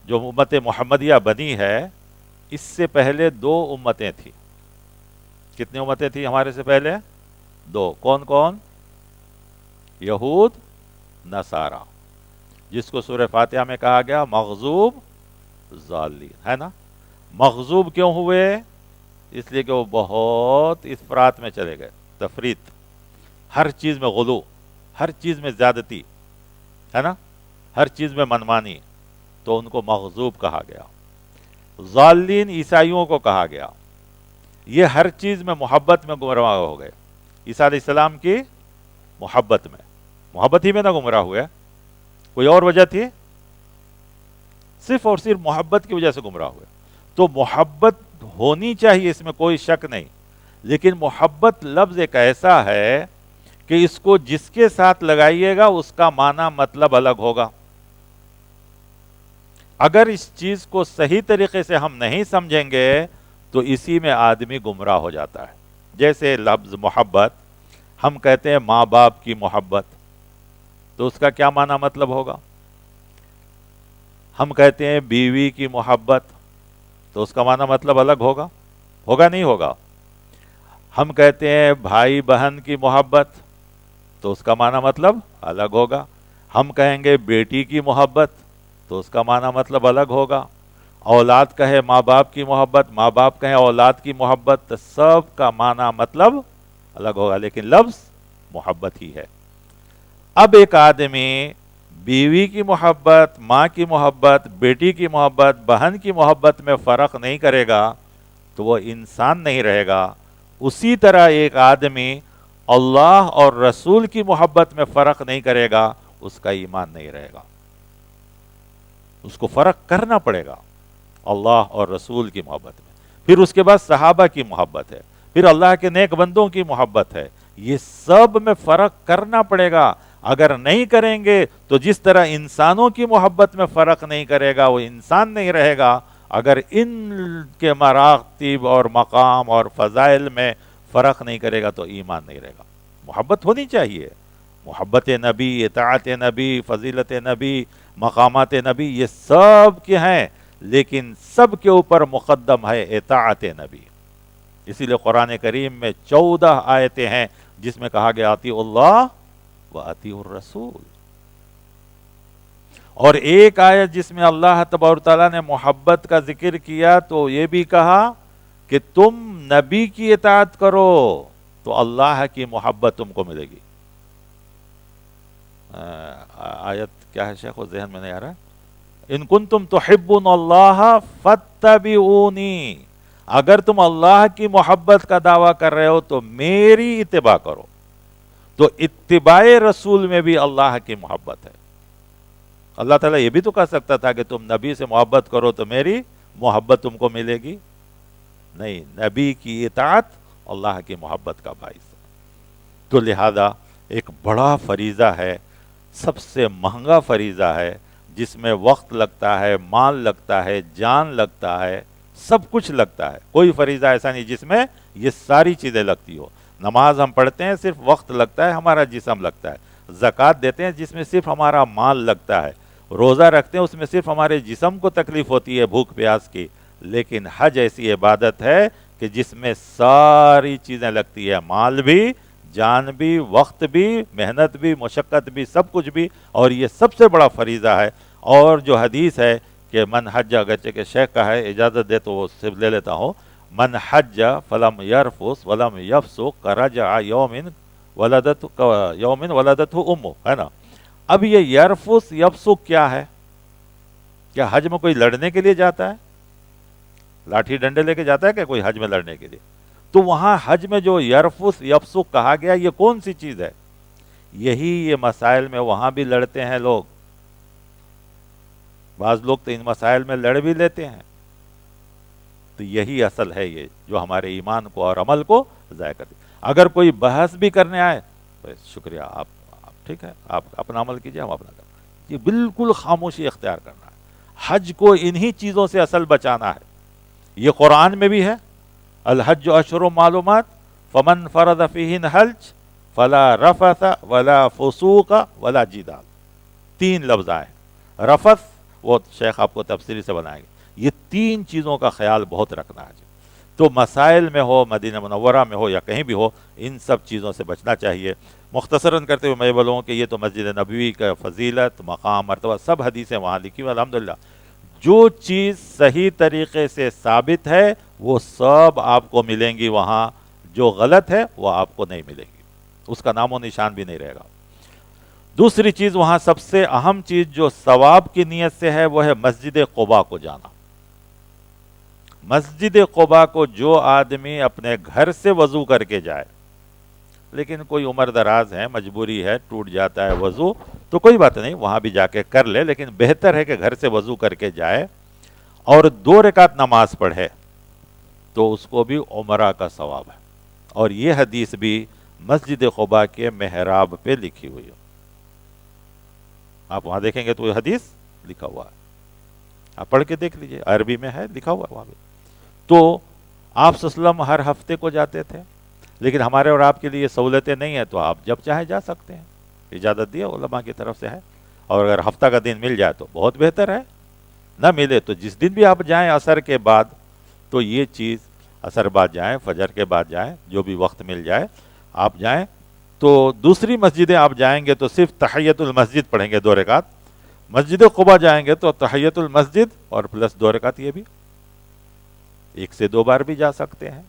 جو امت محمدیہ بنی ہے، اس سے پہلے دو امتیں تھیں. کتنی امتیں تھیں ہمارے سے پہلے؟ دو. کون کون؟ یہود، نصارہ، جس کو سورہ فاتحہ میں کہا گیا مغضوب ضالین، ہے نا. مغضوب کیوں ہوئے؟ اس لیے کہ وہ بہت افراط میں چلے گئے، تفریط، ہر چیز میں غلو، ہر چیز میں زیادتی ہے نا، ہر چیز میں منمانی، تو ان کو مغضوب کہا گیا۔ ضالین عیسائیوں کو کہا گیا، یہ ہر چیز میں محبت میں گمراہ ہو گئے۔ عیسیٰ علیہ السلام کی محبت ہی میں نہ گمراہ ہوئے، کوئی اور وجہ تھی؟ صرف اور صرف محبت کی وجہ سے گمراہ ہوئے۔ تو محبت ہونی چاہیے، اس میں کوئی شک نہیں، لیکن محبت لفظ ایک ایسا ہے کہ اس کو جس کے ساتھ لگائیے گا اس کا معنی مطلب الگ ہوگا۔ اگر اس چیز کو صحیح طریقے سے ہم نہیں سمجھیں گے تو اسی میں آدمی گمراہ ہو جاتا ہے۔ جیسے لفظ محبت، ہم کہتے ہیں ماں باپ کی محبت، تو اس کا کیا معنی مطلب ہوگا؟ ہم کہتے ہیں بیوی کی محبت، تو اس کا معنی مطلب الگ ہوگا نہیں ہوگا؟ ہم کہتے ہیں بھائی بہن کی محبت، تو اس کا معنی مطلب الگ ہوگا۔ ہم کہیں گے بیٹی کی محبت، تو اس کا معنی مطلب الگ ہوگا۔ اولاد کہے ماں باپ کی محبت، ماں باپ کہیں اولاد کی محبت، تو سب کا معنی مطلب الگ ہوگا، لیکن لفظ محبت ہی ہے۔ اب ایک آدمی بیوی کی محبت، ماں کی محبت، بیٹی کی محبت، بہن کی محبت میں فرق نہیں کرے گا تو وہ انسان نہیں رہے گا۔ اسی طرح ایک آدمی اللہ اور رسول کی محبت میں فرق نہیں کرے گا، اس کا ایمان نہیں رہے گا۔ اس کو فرق کرنا پڑے گا اللہ اور رسول کی محبت میں۔ پھر اس کے بعد صحابہ کی محبت ہے، پھر اللہ کے نیک بندوں کی محبت ہے، یہ سب میں فرق کرنا پڑے گا۔ اگر نہیں کریں گے تو جس طرح انسانوں کی محبت میں فرق نہیں کرے گا وہ انسان نہیں رہے گا۔ اگر ان کے مراتب اور مقام اور فضائل میں فرق نہیں کرے گا تو ایمان نہیں رہے گا۔ محبت ہونی چاہیے، محبت نبی، اطاعت نبی، فضیلت نبی، مقامات نبی، یہ سب کے ہیں، لیکن سب کے اوپر مقدم ہے اطاعت نبی۔ اسی لیے قرآن کریم میں 14 آیتیں ہیں جس میں کہا گیا اطیعوا اللہ و اطیعوا الرسول، اور ایک آیت جس میں اللہ تبارک تعالیٰ نے محبت کا ذکر کیا تو یہ بھی کہا کہ تم نبی کی اطاعت کرو تو اللہ کی محبت تم کو ملے گی۔ آیت کیا ہے شیخ، وہ ذہن میں نہیں آ رہا۔ ان کنتم تحبون اللہ فاتبعونی، اگر تم اللہ کی محبت کا دعویٰ کر رہے ہو تو میری اتباع کرو۔ تو اتباع رسول میں بھی اللہ کی محبت ہے۔ اللہ تعالیٰ یہ بھی تو کہہ سکتا تھا کہ تم نبی سے محبت کرو تو میری محبت تم کو ملے گی، نہیں، نبی کی اطاعت اللہ کی محبت کا باعث ہے۔ تو لہذا ایک بڑا فریضہ ہے، سب سے مہنگا فریضہ ہے، جس میں وقت لگتا ہے، مال لگتا ہے، جان لگتا ہے، سب کچھ لگتا ہے۔ کوئی فریضہ ایسا نہیں جس میں یہ ساری چیزیں لگتی ہو۔ نماز ہم پڑھتے ہیں صرف وقت لگتا ہے، ہمارا جسم لگتا ہے۔ زکوٰۃ دیتے ہیں جس میں صرف ہمارا مال لگتا ہے۔ روزہ رکھتے ہیں اس میں صرف ہمارے جسم کو تکلیف ہوتی ہے بھوک پیاس کی۔ لیکن حج ایسی عبادت ہے کہ جس میں ساری چیزیں لگتی ہے، مال بھی، جان بھی، وقت بھی، محنت بھی، مشقت بھی، سب کچھ بھی، اور یہ سب سے بڑا فریضہ ہے۔ اور جو حدیث ہے کہ من حج، اگرچہ کہ شیخ کا ہے، اجازت دے تو وہ صرف لے لیتا ہوں، من حج فلم یرفس ولم یفسق کرجع یوم ولدتہ امہ، ہے نا۔ اب یہ یرفس یفسق کیا ہے؟ کیا حج میں کوئی لڑنے کے لیے جاتا ہے؟ لاٹھی ڈنڈے لے کے جاتا ہے کہ کوئی حج میں لڑنے کے لیے؟ تو وہاں حج میں جو یرفس یفسق کہا گیا یہ کون سی چیز ہے؟ یہی یہ مسائل میں وہاں بھی لڑتے ہیں لوگ، بعض لوگ تو ان مسائل میں لڑ بھی لیتے ہیں۔ تو یہی اصل ہے یہ جو ہمارے ایمان کو اور عمل کو ضائع کرتی۔ اگر کوئی بحث بھی کرنے آئے تو شکریہ، آپ ٹھیک ہے، آپ اپنا عمل کیجئے، ہم اپنا کریں۔ یہ بالکل خاموشی اختیار کرنا ہے۔ حج کو انہی چیزوں سے اصل بچانا ہے۔ یہ قرآن میں بھی ہے، الحج اشہر معلومات فمن فرض فیہن حج فلا رفث ولا فسوق ولا جدال، 3 لفظ آئے۔ رفث وہ شیخ آپ کو تفسیری سے بنائیں گے۔ یہ 3 چیزوں کا خیال بہت رکھنا ہے۔ تو مسائل میں ہو، مدینہ منورہ میں ہو یا کہیں بھی ہو، ان سب چیزوں سے بچنا چاہیے۔ مختصراً کرتے ہوئے میں بولوں کہ یہ تو مسجد نبوی کا فضیلت، مقام، مرتبہ، سب حدیثیں وہاں لکھی ہوئی، الحمدللہ۔ جو چیز صحیح طریقے سے ثابت ہے وہ سب آپ کو ملیں گی وہاں، جو غلط ہے وہ آپ کو نہیں ملے گی، اس کا نام و نشان بھی نہیں رہے گا۔ دوسری چیز وہاں سب سے اہم چیز جو ثواب کی نیت سے ہے وہ ہے مسجد قباء کو جانا۔ مسجد قباء کو جو آدمی اپنے گھر سے وضو کر کے جائے، لیکن کوئی عمر دراز ہے، مجبوری ہے، ٹوٹ جاتا ہے وضو، تو کوئی بات نہیں، وہاں بھی جا کے کر لے، لیکن بہتر ہے کہ گھر سے وضو کر کے جائے اور 2 رکعت نماز پڑھے تو اس کو بھی عمرہ کا ثواب ہے۔ اور یہ حدیث بھی مسجد قباء کے محراب پہ لکھی ہوئی ہے، آپ وہاں دیکھیں گے تو یہ حدیث لکھا ہوا ہے، آپ پڑھ کے دیکھ لیجئے، عربی میں ہے، لکھا ہوا ہے وہاں بھی۔ تو آپ صلی اللہ علیہ وسلم ہر ہفتے کو جاتے تھے، لیکن ہمارے اور آپ کے لیے سہولتیں نہیں ہیں، تو آپ جب چاہیں جا سکتے ہیں، اجازت دی علماء کی طرف سے ہے۔ اور اگر ہفتہ کا دن مل جائے تو بہت بہتر ہے، نہ ملے تو جس دن بھی آپ جائیں عصر کے بعد، تو یہ چیز عصر بعد جائیں، فجر کے بعد جائیں، جو بھی وقت مل جائے آپ جائیں۔ تو دوسری مسجدیں آپ جائیں گے تو صرف تحیت المسجد پڑھیں گے 2 رکعت، مسجد قباء جائیں گے تو تحیت المسجد اور پلس 2 رکعت، یہ بھی 1 سے 2 بار بھی جا سکتے ہیں۔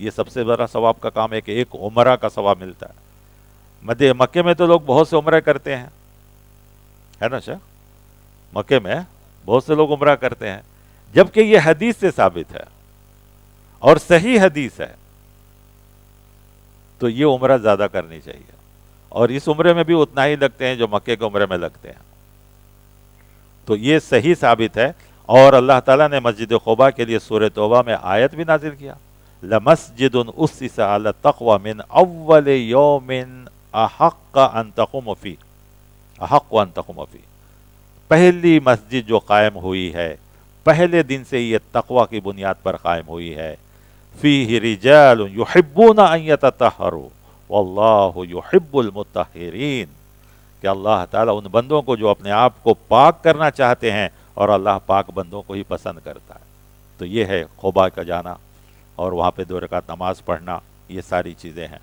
یہ سب سے بڑا ثواب کا کام ہے کہ ایک عمرہ کا ثواب ملتا ہے۔ مکے میں تو لوگ بہت سے عمرے کرتے ہیں، ہے نا شیخ؟ مکے میں بہت سے لوگ عمرہ کرتے ہیں، جبکہ یہ حدیث سے ثابت ہے اور صحیح حدیث ہے، تو یہ عمرہ زیادہ کرنی چاہیے، اور اس عمرے میں بھی اتنا ہی لگتے ہیں جو مکے کے عمرے میں لگتے ہیں، تو یہ صحیح ثابت ہے۔ اور اللہ تعالیٰ نے مسجد قباء کے لیے سورہ توبہ میں آیت بھی نازل کیا، لَمَسْجِدٌ أُسِّسَ عَلَى التَّقْوَى مِنْ أَوَّلِ يَوْمٍ أَحَقَّ أَن تَقُومَ فِيهِ، أَحَقُّ أَن تَقُومَ فِيهِ، پہلی مسجد جو قائم ہوئی ہے، پہلے دن سے یہ تقوی کی بنیاد پر قائم ہوئی ہے، فِيهِ رِجَالٌ يُحِبُّونَ أَن يَتَطَهَّرُوا وَاللَّهُ يُحِبُّ الْمُطَّهِّرِينَ، کہ اللہ تعالیٰ ان بندوں کو جو اپنے آپ کو پاک کرنا چاہتے ہیں، اور اللہ پاک بندوں کو ہی پسند کرتا ہے۔ تو یہ ہے قباء کا جانا اور وہاں پہ 2 رکعت نماز پڑھنا، یہ ساری چیزیں ہیں۔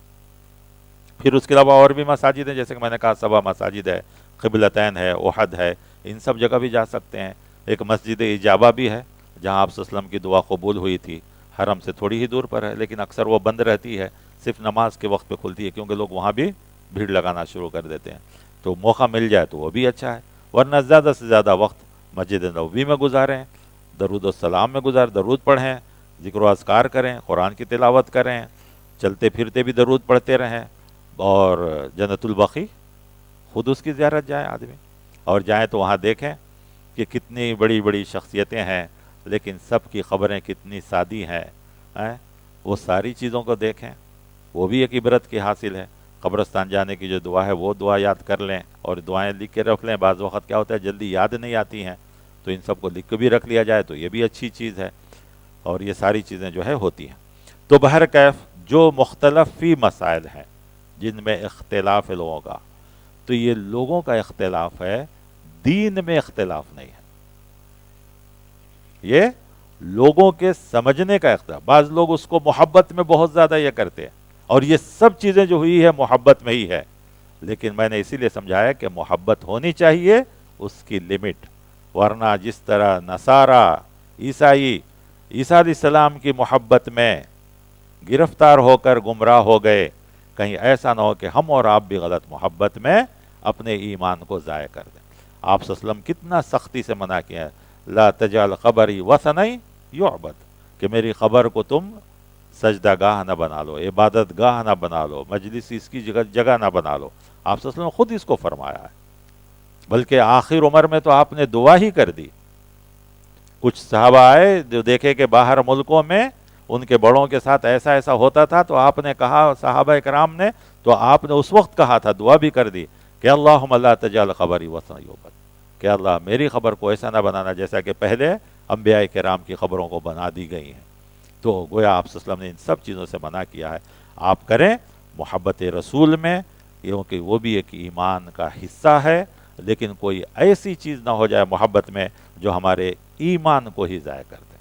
پھر اس کے علاوہ اور بھی مساجد ہیں، جیسے کہ میں نے کہا 7 مساجد ہے، قبلتین ہے، احد ہے، ان سب جگہ بھی جا سکتے ہیں۔ ایک مسجد اجابہ بھی ہے جہاں آپ صلی اللہ علیہ وسلم کی دعا قبول ہوئی تھی، حرم سے تھوڑی ہی دور پر ہے، لیکن اکثر وہ بند رہتی ہے، صرف نماز کے وقت پہ کھلتی ہے، کیونکہ لوگ وہاں بھی بھیڑ لگانا شروع کر دیتے ہیں، تو موقع مل جائے تو وہ بھی اچھا ہے، ورنہ زیادہ سے زیادہ وقت مسجد نبوی میں گزاریں، درود و سلام میں درود پڑھیں، ذکر و اذکار کریں، قرآن کی تلاوت کریں، چلتے پھرتے بھی درود پڑھتے رہیں، اور جنت البقیع خود اس کی زیارت جائیں آدمی، اور جائیں تو وہاں دیکھیں کہ کتنی بڑی بڑی شخصیتیں ہیں، لیکن سب کی خبریں کتنی سادی ہیں، وہ ساری چیزوں کو دیکھیں، وہ بھی ایک عبرت کی حاصل ہے۔ قبرستان جانے کی جو دعا ہے وہ دعا یاد کر لیں، اور دعائیں لکھ کے رکھ لیں، بعض وقت کیا ہوتا ہے جلدی یاد نہیں آتی ہیں، تو ان سب کو لکھ کے بھی رکھ لیا جائے تو یہ بھی اچھی چیز ہے، اور یہ ساری چیزیں جو ہے ہوتی ہیں۔ تو بہرکیف جو مختلف فی مسائل ہیں جن میں اختلاف ہے لوگوں کا، تو یہ لوگوں کا اختلاف ہے، دین میں اختلاف نہیں ہے، یہ لوگوں کے سمجھنے کا اختلاف۔ بعض لوگ اس کو محبت میں بہت زیادہ یہ کرتے ہیں، اور یہ سب چیزیں جو ہوئی ہے محبت میں ہی ہے، لیکن میں نے اسی لیے سمجھایا کہ محبت ہونی چاہیے اس کی لمٹ، ورنہ جس طرح نصارہ عیسائی عیسیٰ علیہ السلام کی محبت میں گرفتار ہو کر گمراہ ہو گئے، کہیں ایسا نہ ہو کہ ہم اور آپ بھی غلط محبت میں اپنے ایمان کو ضائع کر دیں۔ آپ صلی اللہ علیہ وسلم کتنا سختی سے منع کیا ہے، لا تجعل قبری وثنا یعبد، کہ میری قبر کو تم سجدہ گاہ نہ بنا لو، عبادت گاہ نہ بنا لو، مجلس اس کی جگہ نہ بنا لو۔ آپ صلی اللہ علیہ وسلم نے خود اس کو فرمایا ہے، بلکہ آخر عمر میں تو آپ نے دعا ہی کر دی۔ کچھ صحابہ آئے جو دیکھے کہ باہر ملکوں میں ان کے بڑوں کے ساتھ ایسا ایسا ہوتا تھا، تو آپ نے کہا، صحابہ کرام نے، تو آپ نے اس وقت کہا تھا، دعا بھی کر دی کہ اللہم لا تجعل قبری وثنا یعبد، کہ اللہ میری قبر کو ایسا نہ بنانا جیسا کہ پہلے انبیاء کرام کی قبروں کو بنا دی گئی ہیں۔ تو گویا آپ صلی اللہ علیہ وسلم نے ان سب چیزوں سے منع کیا ہے۔ آپ کریں محبت رسول میں، کیونکہ وہ بھی ایک ایمان کا حصہ ہے، لیکن کوئی ایسی چیز نہ ہو جائے محبت میں جو ہمارے ایمان کو ہی ضائع کر دے۔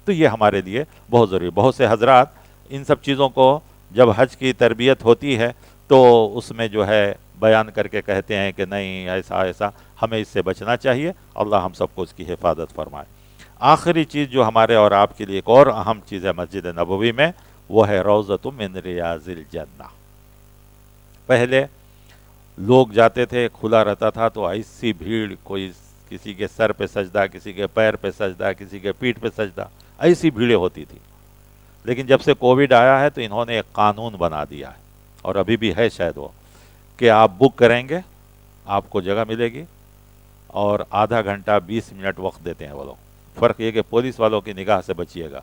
تو یہ ہمارے لیے بہت ضروری۔ بہت سے حضرات ان سب چیزوں کو جب حج کی تربیت ہوتی ہے تو اس میں جو ہے بیان کر کے کہتے ہیں کہ نہیں ایسا ایسا، ہمیں اس سے بچنا چاہیے. اللہ ہم سب کو اس کی حفاظت فرمائے. آخری چیز جو ہمارے اور آپ کے لیے ایک اور اہم چیز ہے مسجد نبوی میں، وہ ہے روضۃ من ریاض الجنہ. پہلے لوگ جاتے تھے، کھلا رہتا تھا تو ایسی بھیڑ، کوئی کسی کے سر پہ سجدہ، کسی کے پیر پہ سجدہ، کسی کے پیٹھ پہ سجدہ، ایسی بھیڑیں ہوتی تھی. لیکن جب سے کووڈ آیا ہے تو انہوں نے ایک قانون بنا دیا ہے، اور ابھی بھی ہے شاید وہ، کہ آپ بک کریں گے آپ کو جگہ ملے گی، اور آدھا گھنٹہ 20 منٹ وقت دیتے ہیں وہ لوگ. فرق یہ کہ پولیس والوں کی نگاہ سے بچیے گا،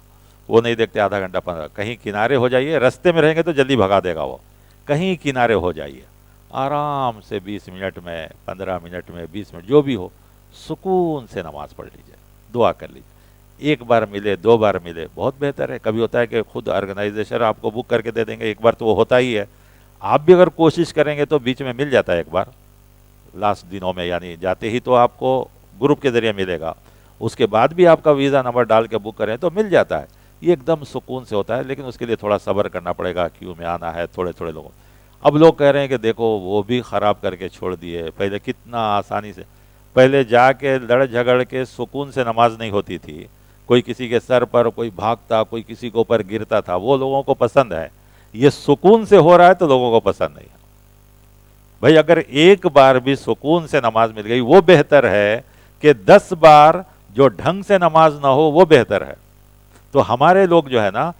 وہ نہیں دیکھتے آدھا گھنٹہ 15. کہیں کنارے ہو جائیے، رستے میں رہیں گے تو جلدی بھگا دے گا وہ. کہیں کنارے ہو جائیے، آرام سے 20 منٹ میں، 15 منٹ میں، 20 منٹ جو بھی ہو، سکون سے نماز پڑھ لیجیے، دعا کر لیجیے. ایک بار ملے، 2 بار ملے، بہت بہتر ہے. کبھی ہوتا ہے کہ خود آرگنائزیشن آپ کو بک کر کے دے دیں گے، ایک بار تو وہ ہوتا ہی ہے. آپ بھی اگر کوشش کریں گے تو بیچ میں مل جاتا ہے ایک بار لاسٹ دنوں میں، یعنی جاتے ہی تو آپ کو گروپ کے ذریعے ملے گا. اس کے بعد بھی آپ کا ویزا نمبر ڈال کے بک کریں تو مل جاتا ہے. یہ ایک دم سکون سے ہوتا ہے، لیکن اس کے لیے تھوڑا صبر کرنا پڑے گا، کیوں میں آنا ہے تھوڑے تھوڑے لوگوں. اب لوگ کہہ رہے ہیں کہ دیکھو وہ بھی خراب کر کے چھوڑ دیے. پہلے کتنا آسانی سے، پہلے جا کے لڑ جھگڑ کے سکون سے نماز نہیں ہوتی تھی. کوئی کسی کے سر پر، کوئی بھاگتا، کوئی کسی کے اوپر گرتا تھا. وہ لوگوں کو پسند ہے. یہ سکون سے ہو رہا ہے تو لوگوں کو پسند نہیں ہے. بھائی اگر ایک بار بھی سکون سے نماز مل گئی وہ بہتر ہے کہ 10 بار جو ڈھنگ سے نماز نہ ہو وہ بہتر ہے. تو ہمارے لوگ جو ہے نا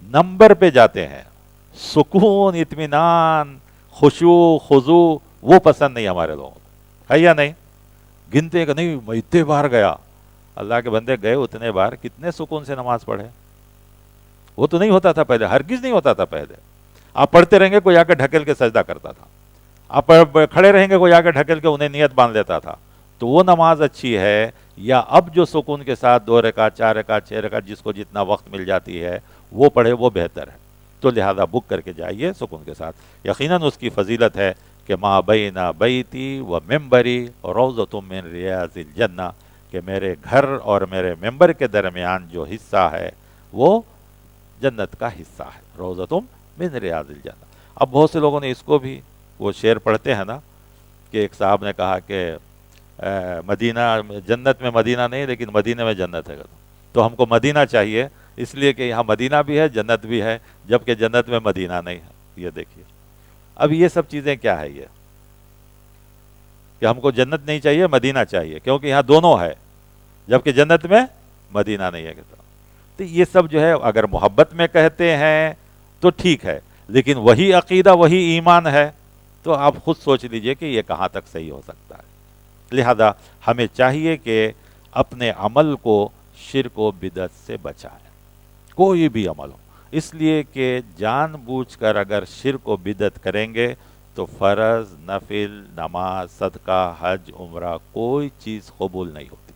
نمبر پہ جاتے ہیں، سکون، اطمینان، خشوع خضوع وہ پسند نہیں ہمارے لوگوں کو، ہے یا نہیں؟ گنتے کہ نہیں میں اتنے بار گیا. اللہ کے بندے گئے اتنے بار، کتنے سکون سے نماز پڑھے. وہ تو نہیں ہوتا تھا پہلے، ہرگز نہیں ہوتا تھا پہلے. آپ پڑھتے رہیں گے کوئی آ کے ڈھکیل کے سجدہ کرتا تھا، آپ کھڑے رہیں گے کوئی آ کے ڈھکیل کے انہیں نیت باندھ لیتا تھا. تو وہ نماز اچھی ہے یا اب جو سکون کے ساتھ 2 رکعت 4 رکعت 6 رکعت جس کو جتنا وقت مل جاتی ہے وہ پڑھے وہ بہتر ہے. تو لہذا بک کر کے جائیے سکون کے ساتھ. یقیناً اس کی فضیلت ہے کہ ما بین بیتی و ممبری روضۃ من ریاض الجنہ، کہ میرے گھر اور میرے ممبر کے درمیان جو حصہ ہے وہ جنت کا حصہ ہے، روضۃ من ریاض الجنہ. اب بہت سے لوگوں نے اس کو بھی وہ شعر پڑھتے ہیں نا، کہ ایک صاحب نے کہا کہ مدینہ جنت میں مدینہ نہیں لیکن مدینہ میں جنت ہے. تو ہم کو مدینہ چاہیے اس لیے کہ یہاں مدینہ بھی ہے جنت بھی ہے، جبکہ جنت میں مدینہ نہیں ہے. یہ دیکھیے اب یہ سب چیزیں کیا ہے، یہ کہ ہم کو جنت نہیں چاہیے مدینہ چاہیے، کیونکہ یہاں دونوں ہے جبکہ جنت میں مدینہ نہیں ہے. تو یہ سب جو ہے اگر محبت میں کہتے ہیں تو ٹھیک ہے، لیکن وہی عقیدہ وہی ایمان ہے تو آپ خود سوچ لیجئے کہ یہ کہاں تک صحیح ہو سکتا ہے. لہذا ہمیں چاہیے کہ اپنے عمل کو شرک و بدعت سے بچائیں، کوئی بھی عمل ہو. اس لیے کہ جان بوجھ کر اگر شرک و بدعت کریں گے تو فرض، نفل، نماز، صدقہ، حج، عمرہ کوئی چیز قبول نہیں ہوتی.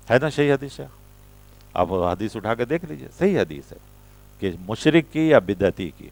ہے نا صحیح حدیث ہے؟ آپ حدیث اٹھا کے دیکھ لیجئے، صحیح حدیث ہے کہ مشرک کی یا بدعتی کی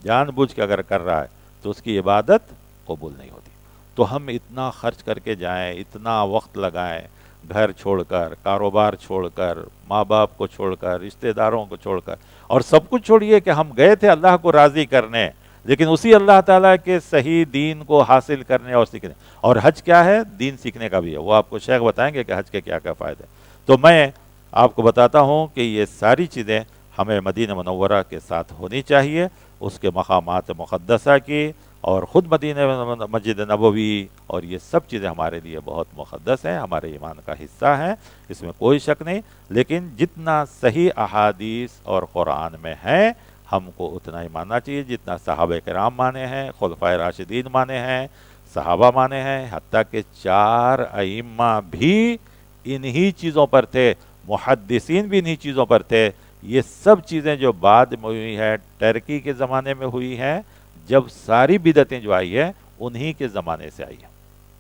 جان بوجھ کے اگر کر رہا ہے تو اس کی عبادت قبول نہیں ہوتی. تو ہم اتنا خرچ کر کے جائیں، اتنا وقت لگائیں، گھر چھوڑ کر، کاروبار چھوڑ کر، ماں باپ کو چھوڑ کر، رشتہ داروں کو چھوڑ کر، اور سب کچھ چھوڑیے کہ ہم گئے تھے اللہ کو راضی کرنے، لیکن اسی اللہ تعالیٰ کے صحیح دین کو حاصل کرنے اور سیکھنے. اور حج کیا ہے؟ دین سیکھنے کا بھی ہے. وہ آپ کو شیخ بتائیں گے کہ حج کے کیا کیا فائدے. تو میں آپ کو بتاتا ہوں کہ یہ ساری چیزیں ہمیں مدینہ منورہ کے ساتھ ہونی چاہیے، اس کے مقامات مقدسہ کی، اور خود مدینہ مسجد نبوی، اور یہ سب چیزیں ہمارے لیے بہت مقدس ہیں، ہمارے ایمان کا حصہ ہیں، اس میں کوئی شک نہیں. لیکن جتنا صحیح احادیث اور قرآن میں ہیں ہم کو اتنا ہی ماننا چاہیے جتنا صحابہ کرام مانے ہیں، خلفائے راشدین مانے ہیں، صحابہ مانے ہیں، حتیٰ کہ 4 ائمہ بھی انہی چیزوں پر تھے، محدثین بھی انہی چیزوں پر تھے. یہ سب چیزیں جو بعد میں ہوئی ہیں، ٹرکی کے زمانے میں ہوئی ہیں، جب ساری بدعتیں جو آئی ہیں انہی کے زمانے سے آئی ہیں،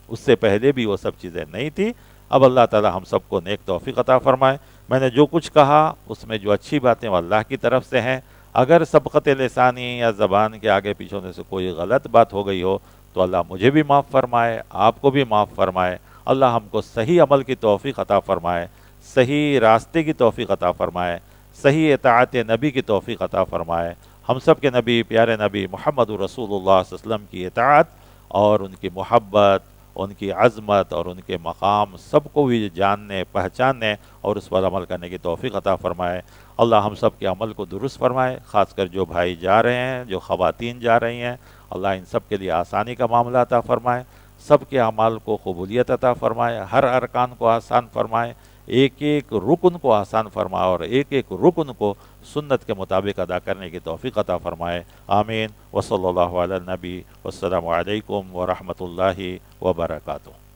اس سے پہلے بھی وہ سب چیزیں نہیں تھی. اب اللہ تعالی ہم سب کو نیک توفیق عطا فرمائے. میں نے جو کچھ کہا اس میں جو اچھی باتیں وہ اللہ کی طرف سے ہیں. اگر سبقت لسانی یا زبان کے آگے پیچھے ہونے سے کوئی غلط بات ہو گئی ہو تو اللہ مجھے بھی معاف فرمائے، آپ کو بھی معاف فرمائے. اللہ ہم کو صحیح عمل کی توفیق عطا فرمائے، صحیح راستے کی توفیق عطا فرمائے، صحیح اطاعت نبی کی توفیق عطا فرمائے. ہم سب کے نبی، پیارے نبی محمد رسول اللہ صلی اللہ علیہ وسلم کی اطاعت اور ان کی محبت ان کی عظمت اور ان کے مقام سب کو بھی جاننے پہچاننے اور اس پر عمل کرنے کی توفیق عطا فرمائے۔ اللہ ہم سب کے عمل کو درست فرمائے، خاص کر جو بھائی جا رہے ہیں، جو خواتین جا رہی ہیں، اللہ ان سب کے لیے آسانی کا معاملہ عطا فرمائے، سب کے اعمال کو قبولیت عطا فرمائے، ہر ارکان کو آسان فرمائے، ایک ایک رکن کو آسان فرمائے اور ایک ایک رکن کو سنت کے مطابق ادا کرنے کی توفیق عطا فرمائے۔ آمین۔ وصلی اللہ علی النبی، والسلام علیکم ورحمۃ اللہ وبرکاتہ۔